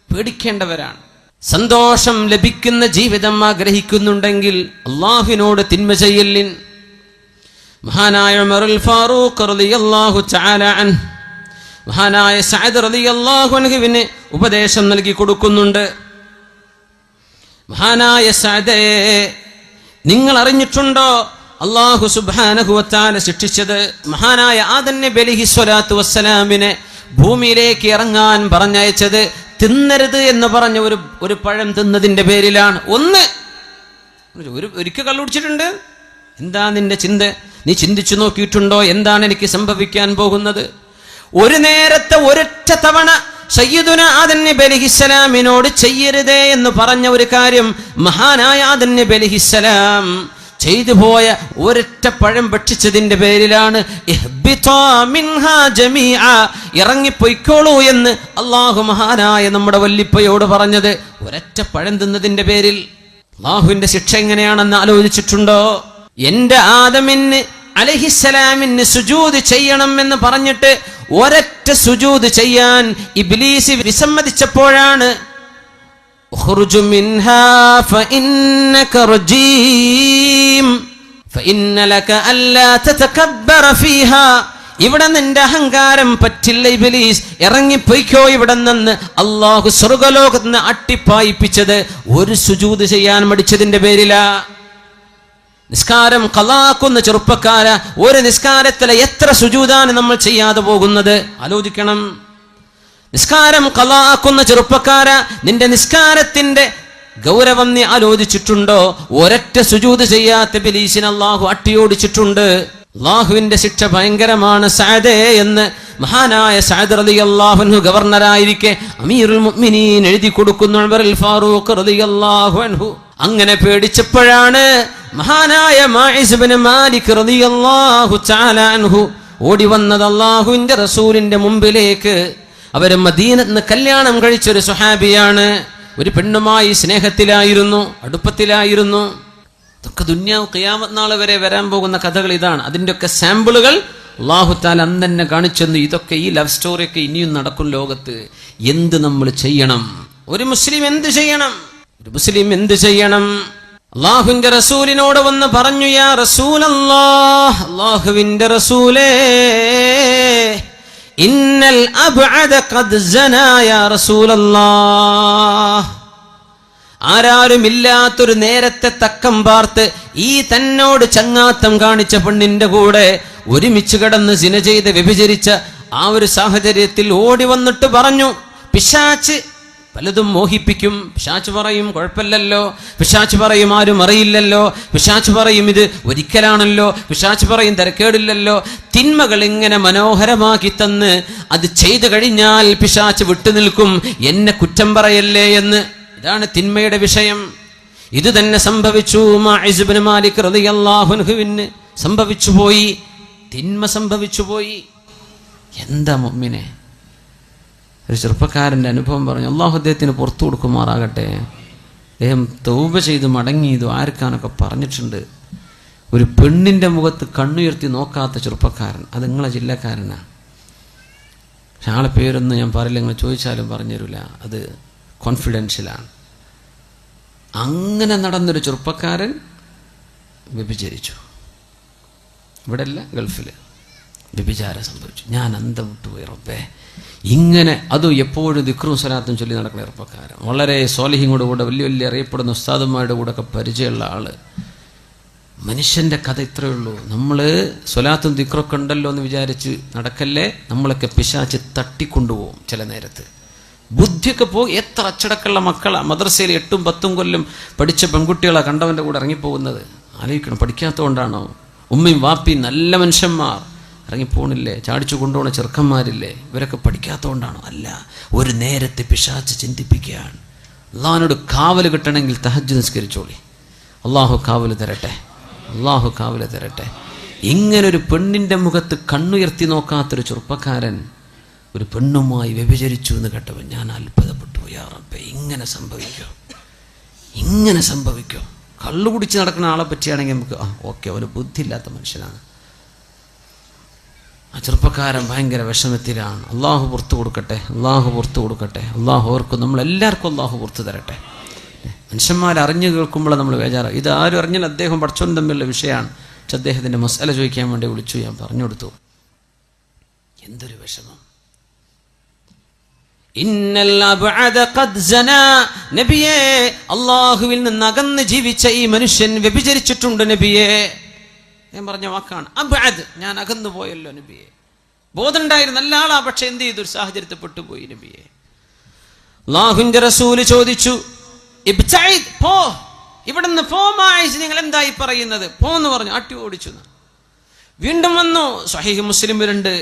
[SPEAKER 1] പേടിക്കേണ്ടവരാണ്. സന്തോഷം ലഭിക്കുന്ന ജീവിതം ആഗ്രഹിക്കുന്നുണ്ടെങ്കിൽ അള്ളാഹുവിനോട് തിന്മ ചെയ്യലിൻ. മഹാനായ ഉമറുൽ ഫാറൂഖ് റളിയല്ലാഹു തആല അൻഹു മഹാനായ സഅദ് റളിയല്ലാഹു അൻഹുവിന് ഉപദേശം നൽകി കൊടുക്കുന്നുണ്ട്. മഹാനായ സഅദേ, നിങ്ങൾ അറിഞ്ഞിട്ടുണ്ടോ അല്ലാഹു സുബ്ഹാനഹു വ തആല ശിക്ഷിച്ചത് മഹാനായ ആദം നബി അലൈഹി സ്വലാത്തു വസ്സലാമിനെ ഭൂമിയിലേക്ക് ഇറങ്ങാൻ പറഞ്ഞയച്ചത് തിന്നരുത് എന്ന് പറഞ്ഞ ഒരു പഴം തിന്നതിന്റെ പേരിലാണ്. ഒരിക്കൽ കള്ളുടിച്ചിട്ടുണ്ട്. എന്താ നിന്റെ ചിന്ത? നീ ചിന്തിച്ചു നോക്കിയിട്ടുണ്ടോ എന്താണ് എനിക്ക് സംഭവിക്കാൻ പോകുന്നത്? ഒരു നേരത്തെ ഒരൊറ്റ തവണ സയ്യിദുന ആദം നബി അലൈഹിസ്സലാമിനോട് ചെയ്യരുതേ എന്ന് പറഞ്ഞ ഒരു കാര്യം മഹാനായ ആദം നബി അലൈഹിസ്സലാം ചെയ്തു പോയ ഒരൊറ്റ പഴം ഭക്ഷിച്ചതിന്റെ പേരിലാണ് ഇറങ്ങിപ്പോയിക്കോളൂ എന്ന് അള്ളാഹു മഹാനായ നമ്മുടെ വല്ലിപ്പയോട് പറഞ്ഞത്. ഒരൊറ്റ പഴം തിന്നതിന്റെ പേരിൽ അള്ളാഹുവിന്റെ ശിക്ഷ എങ്ങനെയാണെന്ന് ആലോചിച്ചിട്ടുണ്ടോ? എന്റെ ആദമിന് അലൈഹിസ്സലാമിന് സുജൂദ് ചെയ്യണം എന്ന് പറഞ്ഞിട്ട് ഒരൊറ്റ സുജൂദ് ചെയ്യാൻ ഇബ്ലീസ് വിസമ്മതിച്ചപ്പോഴാണ് اخرج منها فإنك رجيم فإن لك ألا تتكبر فيها. ഇവിടെ നിന്റെ അഹങ്കാരം പറ്റില്ല ഇബ്ലീസ്, ഇറങ്ങിപ്പോയിക്കോ ഇവിടെ നിന്ന്. അള്ളാഹു സ്വർഗ്ഗലോകത്ത് നിന്ന് അട്ടിപ്പായിപ്പിച്ചത് ഒരു സുജൂദ് ചെയ്യാൻ മടിച്ചതിന്റെ പേരിലാ. നിസ്കാരം ഖളാക്കുന്ന ചെറുപ്പക്കാര, ഒരു നിസ്കാരത്തിലെ എത്ര സുജൂദാണ് നമ്മൾ ചെയ്യാതെ പോകുന്നത്? ആലോചിക്കണം. നിസ്കാരം ഖളാക്കുന്ന ചെറുപ്പക്കാര, നിന്റെ നിസ്കാരത്തിന്റെ ഗൗരവം നീ ആലോചിച്ചിട്ടുണ്ടോ? ഒരൊറ്റ സുജൂദ് ചെയ്യാത്ത ഇബ്ലീസിനെ അല്ലാഹു അട്ടിയോടിച്ചിട്ടുണ്ട്. അള്ളാഹുവിന്റെ ശിക്ഷ ഭയങ്കരമാണ് സഅദേ എന്ന് മഹാനായ സഅദ് റളിയല്ലാഹു അൻഹു ഗവർണറായിരിക്കെ അമീറുൽ മുഅ്മിനീൻ എഴുതി കൊടുക്കുന്നു ഉമറുൽ ഫാറൂഖ് റളിയല്ലാഹു അൻഹു. അങ്ങനെ പേടിച്ചപ്പോഴാണ് മഹാനായ മാഇസ് ഇബ്നു മാലിക് റളിയല്ലാഹു തആല അൻഹു ഓടി വന്നത് അള്ളാഹുവിന്റെ റസൂലിന്റെ മുമ്പിലേക്ക്. അവര് മദീനത്ത് നിന്ന് കല്യാണം കഴിച്ചൊരു സ്വഹാബിയാണ്. ഒരു പെണ്ണുമായി സ്നേഹത്തിലായിരുന്നു, അടുപ്പത്തിലായിരുന്നു. ഇതൊക്കെ ദുനിയാവ് ഖിയാമത്ത് നാൾ വരെ വരാൻ പോകുന്ന കഥകൾ ഇതാണ്. അതിൻ്റെയൊക്കെ സാമ്പിളുകൾ അല്ലാഹു തആല അന്ന് തന്നെ കാണിച്ചെന്ന്. ഇതൊക്കെ ഈ ലവ് സ്റ്റോറിയൊക്കെ ഇനിയും നടക്കും ലോകത്ത്. എന്ത് നമ്മൾ ചെയ്യണം? ഒരു മുസ്ലിം എന്ത് ചെയ്യണം? ഒരു മുസ്ലിം എന്ത് ചെയ്യണം? അല്ലാഹുവിന്റെ റസൂലിനോട് വന്ന് പറഞ്ഞു, യാ റസൂലല്ലാഹ്, അല്ലാഹുവിന്റെ റസൂലേ, ഇന്നൽ അബ്അദ ഖദ് സനാ യാ റസൂലല്ലാഹ്. ആരാരുമില്ലാത്തൊരു നേരത്തെ തക്കം പാർത്ത് ഈ തന്നോട് ചങ്ങാത്തം കാണിച്ച പെണ്ണിന്റെ കൂടെ ഒരുമിച്ച് കിടന്ന് സിന ചെയ്ത് വ്യഭിചരിച്ച ആ ഒരു സാഹചര്യത്തിൽ ഓടി വന്നിട്ട് പറഞ്ഞു, പിശാച്ച് പലതും മോഹിപ്പിക്കും. പിശാച്ച് പറയും കുഴപ്പമില്ലല്ലോ, പിശാച്ച് പറയും ആരും അറിയില്ലല്ലോ, പിശാച്ച് പറയും ഇത് ഒരിക്കലാണല്ലോ, പിശാച്ച് പറയും തരക്കേടില്ലല്ലോ. തിന്മകൾ ഇങ്ങനെ മനോഹരമാക്കി തന്ന് അത് ചെയ്തു കഴിഞ്ഞാൽ പിശാച്ച് വിട്ടുനിൽക്കും, എന്നെ കുറ്റം പറയല്ലേ എന്ന്. ഇതാണ് തിന്മയുടെ വിഷയം. ഇത് തന്നെ സംഭവിച്ചു മാഇസ് ഇബ്നു മാലിക് റളിയല്ലാഹു അൻഹുവിന് സംഭവിച്ചു പോയി. തിന്മ സംഭവിച്ചു പോയി. എന്താ മുഅ്മിനെ? ഒരു ചെറുപ്പക്കാരൻ്റെ അനുഭവം പറഞ്ഞു. അള്ളാഹു അദ്ദേഹത്തിന് പുറത്തു കൊടുക്കുമാറാകട്ടെ. അദ്ദേഹം തൗബ ചെയ്ത് മടങ്ങി ദ്വാരക്കാനൊക്കെ പറഞ്ഞിട്ടുണ്ട്. ഒരു പെണ്ണിൻ്റെ മുഖത്ത് കണ്ണുയർത്തി നോക്കാത്ത ചെറുപ്പക്കാരൻ. അത് നിങ്ങളെ ജില്ലക്കാരനാണ്. പക്ഷെ ആളെ പേരൊന്നും ഞാൻ പറയില്ല, നിങ്ങൾ ചോദിച്ചാലും പറഞ്ഞുതരില്ല, അത് കോൺഫിഡൻഷ്യലാണ്. അങ്ങനെ നടന്നൊരു ചെറുപ്പക്കാരൻ വ്യഭിചരിച്ചു. ഇവിടെ അല്ല, ഗൾഫിൽ വ്യഭിചാരം സംഭവിച്ചു. ഞാൻ അന്തം വിട്ടുപോയി റബ്ബേ. ഇങ്ങനെ അതും എപ്പോഴും ദിക്റും സ്വലാത്തും ചൊല്ലി നടക്കുന്ന ചെറുപ്പക്കാരൻ, വളരെ സ്വാലിഹിങ്ങളുടെ കൂടെ വലിയ വലിയ അറിയപ്പെടുന്ന ഉസ്താദുമാരുടെ കൂടെ ഒക്കെ പരിചയമുള്ള ആള്. മനുഷ്യൻ്റെ കഥ ഇത്രയേ ഉള്ളൂ. നമ്മൾ സ്വലാത്തും ദിക്റൊക്കെ ഉണ്ടല്ലോ എന്ന് വിചാരിച്ച് നടക്കല്ലേ. നമ്മളൊക്കെ പിശാച്ച് തട്ടിക്കൊണ്ടുപോകും. ചില നേരത്ത് ബുദ്ധിയൊക്കെ പോകും. എത്ര അച്ചടക്കമുള്ള മക്കളാണ് മദ്രസയിൽ 8ഉം 10ഉം കൊല്ലം പഠിച്ച പെൺകുട്ടികളാണ് കണ്ടവൻ്റെ കൂടെ ഇറങ്ങിപ്പോകുന്നത്. ആലോചിക്കണം, പഠിക്കാത്തതുകൊണ്ടാണോ? ഉമ്മയും വാപ്പിയും നല്ല മനുഷ്യന്മാർ ഇറങ്ങിപ്പോണില്ലേ? ചാടിച്ചു കൊണ്ടുപോകുന്ന ചെറുക്കന്മാരില്ലേ? ഇവരൊക്കെ പഠിക്കാത്തതുകൊണ്ടാണോ? അല്ല, ഒരു നേരത്തെ പിശാച്ച് ചിന്തിപ്പിക്കുകയാണ്. അള്ളാഹിനോട് കാവൽ കിട്ടണമെങ്കിൽ തഹജ്ജുദ് നിസ്കരിച്ചോളി. അള്ളാഹു കാവൽ തരട്ടെ, അള്ളാഹു കാവൽ തരട്ടെ. ഇങ്ങനൊരു പെണ്ണിൻ്റെ മുഖത്ത് കണ്ണുയർത്തി നോക്കാത്തൊരു ചെറുപ്പക്കാരൻ ഒരു പെണ്ണുമായി വ്യഭിചരിച്ചു എന്ന് കേട്ടവൻ ഞാൻ അത്ഭുതപ്പെട്ടു. യാ റബ്ബേ, ഇങ്ങനെ സംഭവിക്കോ? ഇങ്ങനെ സംഭവിക്കോ? കള്ളു കുടിച്ച് നടക്കുന്ന ആളെ പറ്റിയാണെങ്കിൽ നമുക്ക് ഓക്കെ, അവന് ബുദ്ധിയില്ലാത്ത മനുഷ്യനാണ്. ആ ചെറുപ്പക്കാരൻ ഭയങ്കര വിഷമത്തിലാണ്. അള്ളാഹു പുറത്തു കൊടുക്കട്ടെ, അള്ളാഹു പുറത്തു കൊടുക്കട്ടെ. അള്ളാഹു ഓർക്കും നമ്മളെല്ലാവർക്കും അള്ളാഹു പുറത്തു തരട്ടെ. മനുഷ്യന്മാർ അറിഞ്ഞു കേൾക്കുമ്പോൾ നമ്മൾ വേജാറ്. ഇത് ആരും അറിഞ്ഞാൽ അദ്ദേഹം പഠിച്ചോൻ തമ്മിലുള്ള വിഷയമാണ്. പക്ഷെ അദ്ദേഹത്തിൻ്റെ മസാല ചോദിക്കാൻ വേണ്ടി വിളിച്ചു, ഞാൻ പറഞ്ഞു കൊടുത്തു. എന്തൊരു വിഷമം! നബിയേ, അള്ളാഹുവിൽ നിന്ന് അകന്ന് ജീവിച്ച ഈ മനുഷ്യൻ വ്യഭിചരിച്ചിട്ടുണ്ട് നബിയേ. ഞാൻ പറഞ്ഞ വാക്കാണ് അബ്അദ്. ഞാൻ അകന്നു പോയല്ലോ നബിയെ. ബോധമുണ്ടായിരുന്നു, നല്ല ആളാ, പക്ഷെ എന്ത് ചെയ്തു? ഒരു സാഹചര്യത്തിൽ പെട്ടുപോയി നബിയെ. അല്ലാഹുവിന്റെ റസൂല് ചോദിച്ചു, ഇബ്തഇദ്, പോ, ഇവിടുന്ന് പോ മാഇസ്, നിങ്ങൾ എന്തായി പറയുന്നത്? പോന്ന് പറഞ്ഞു, അട്ടി ഓടിച്ചു. വീണ്ടും വന്നു. സ്വഹീഹ് മുസ്ലിമിലുണ്ട്.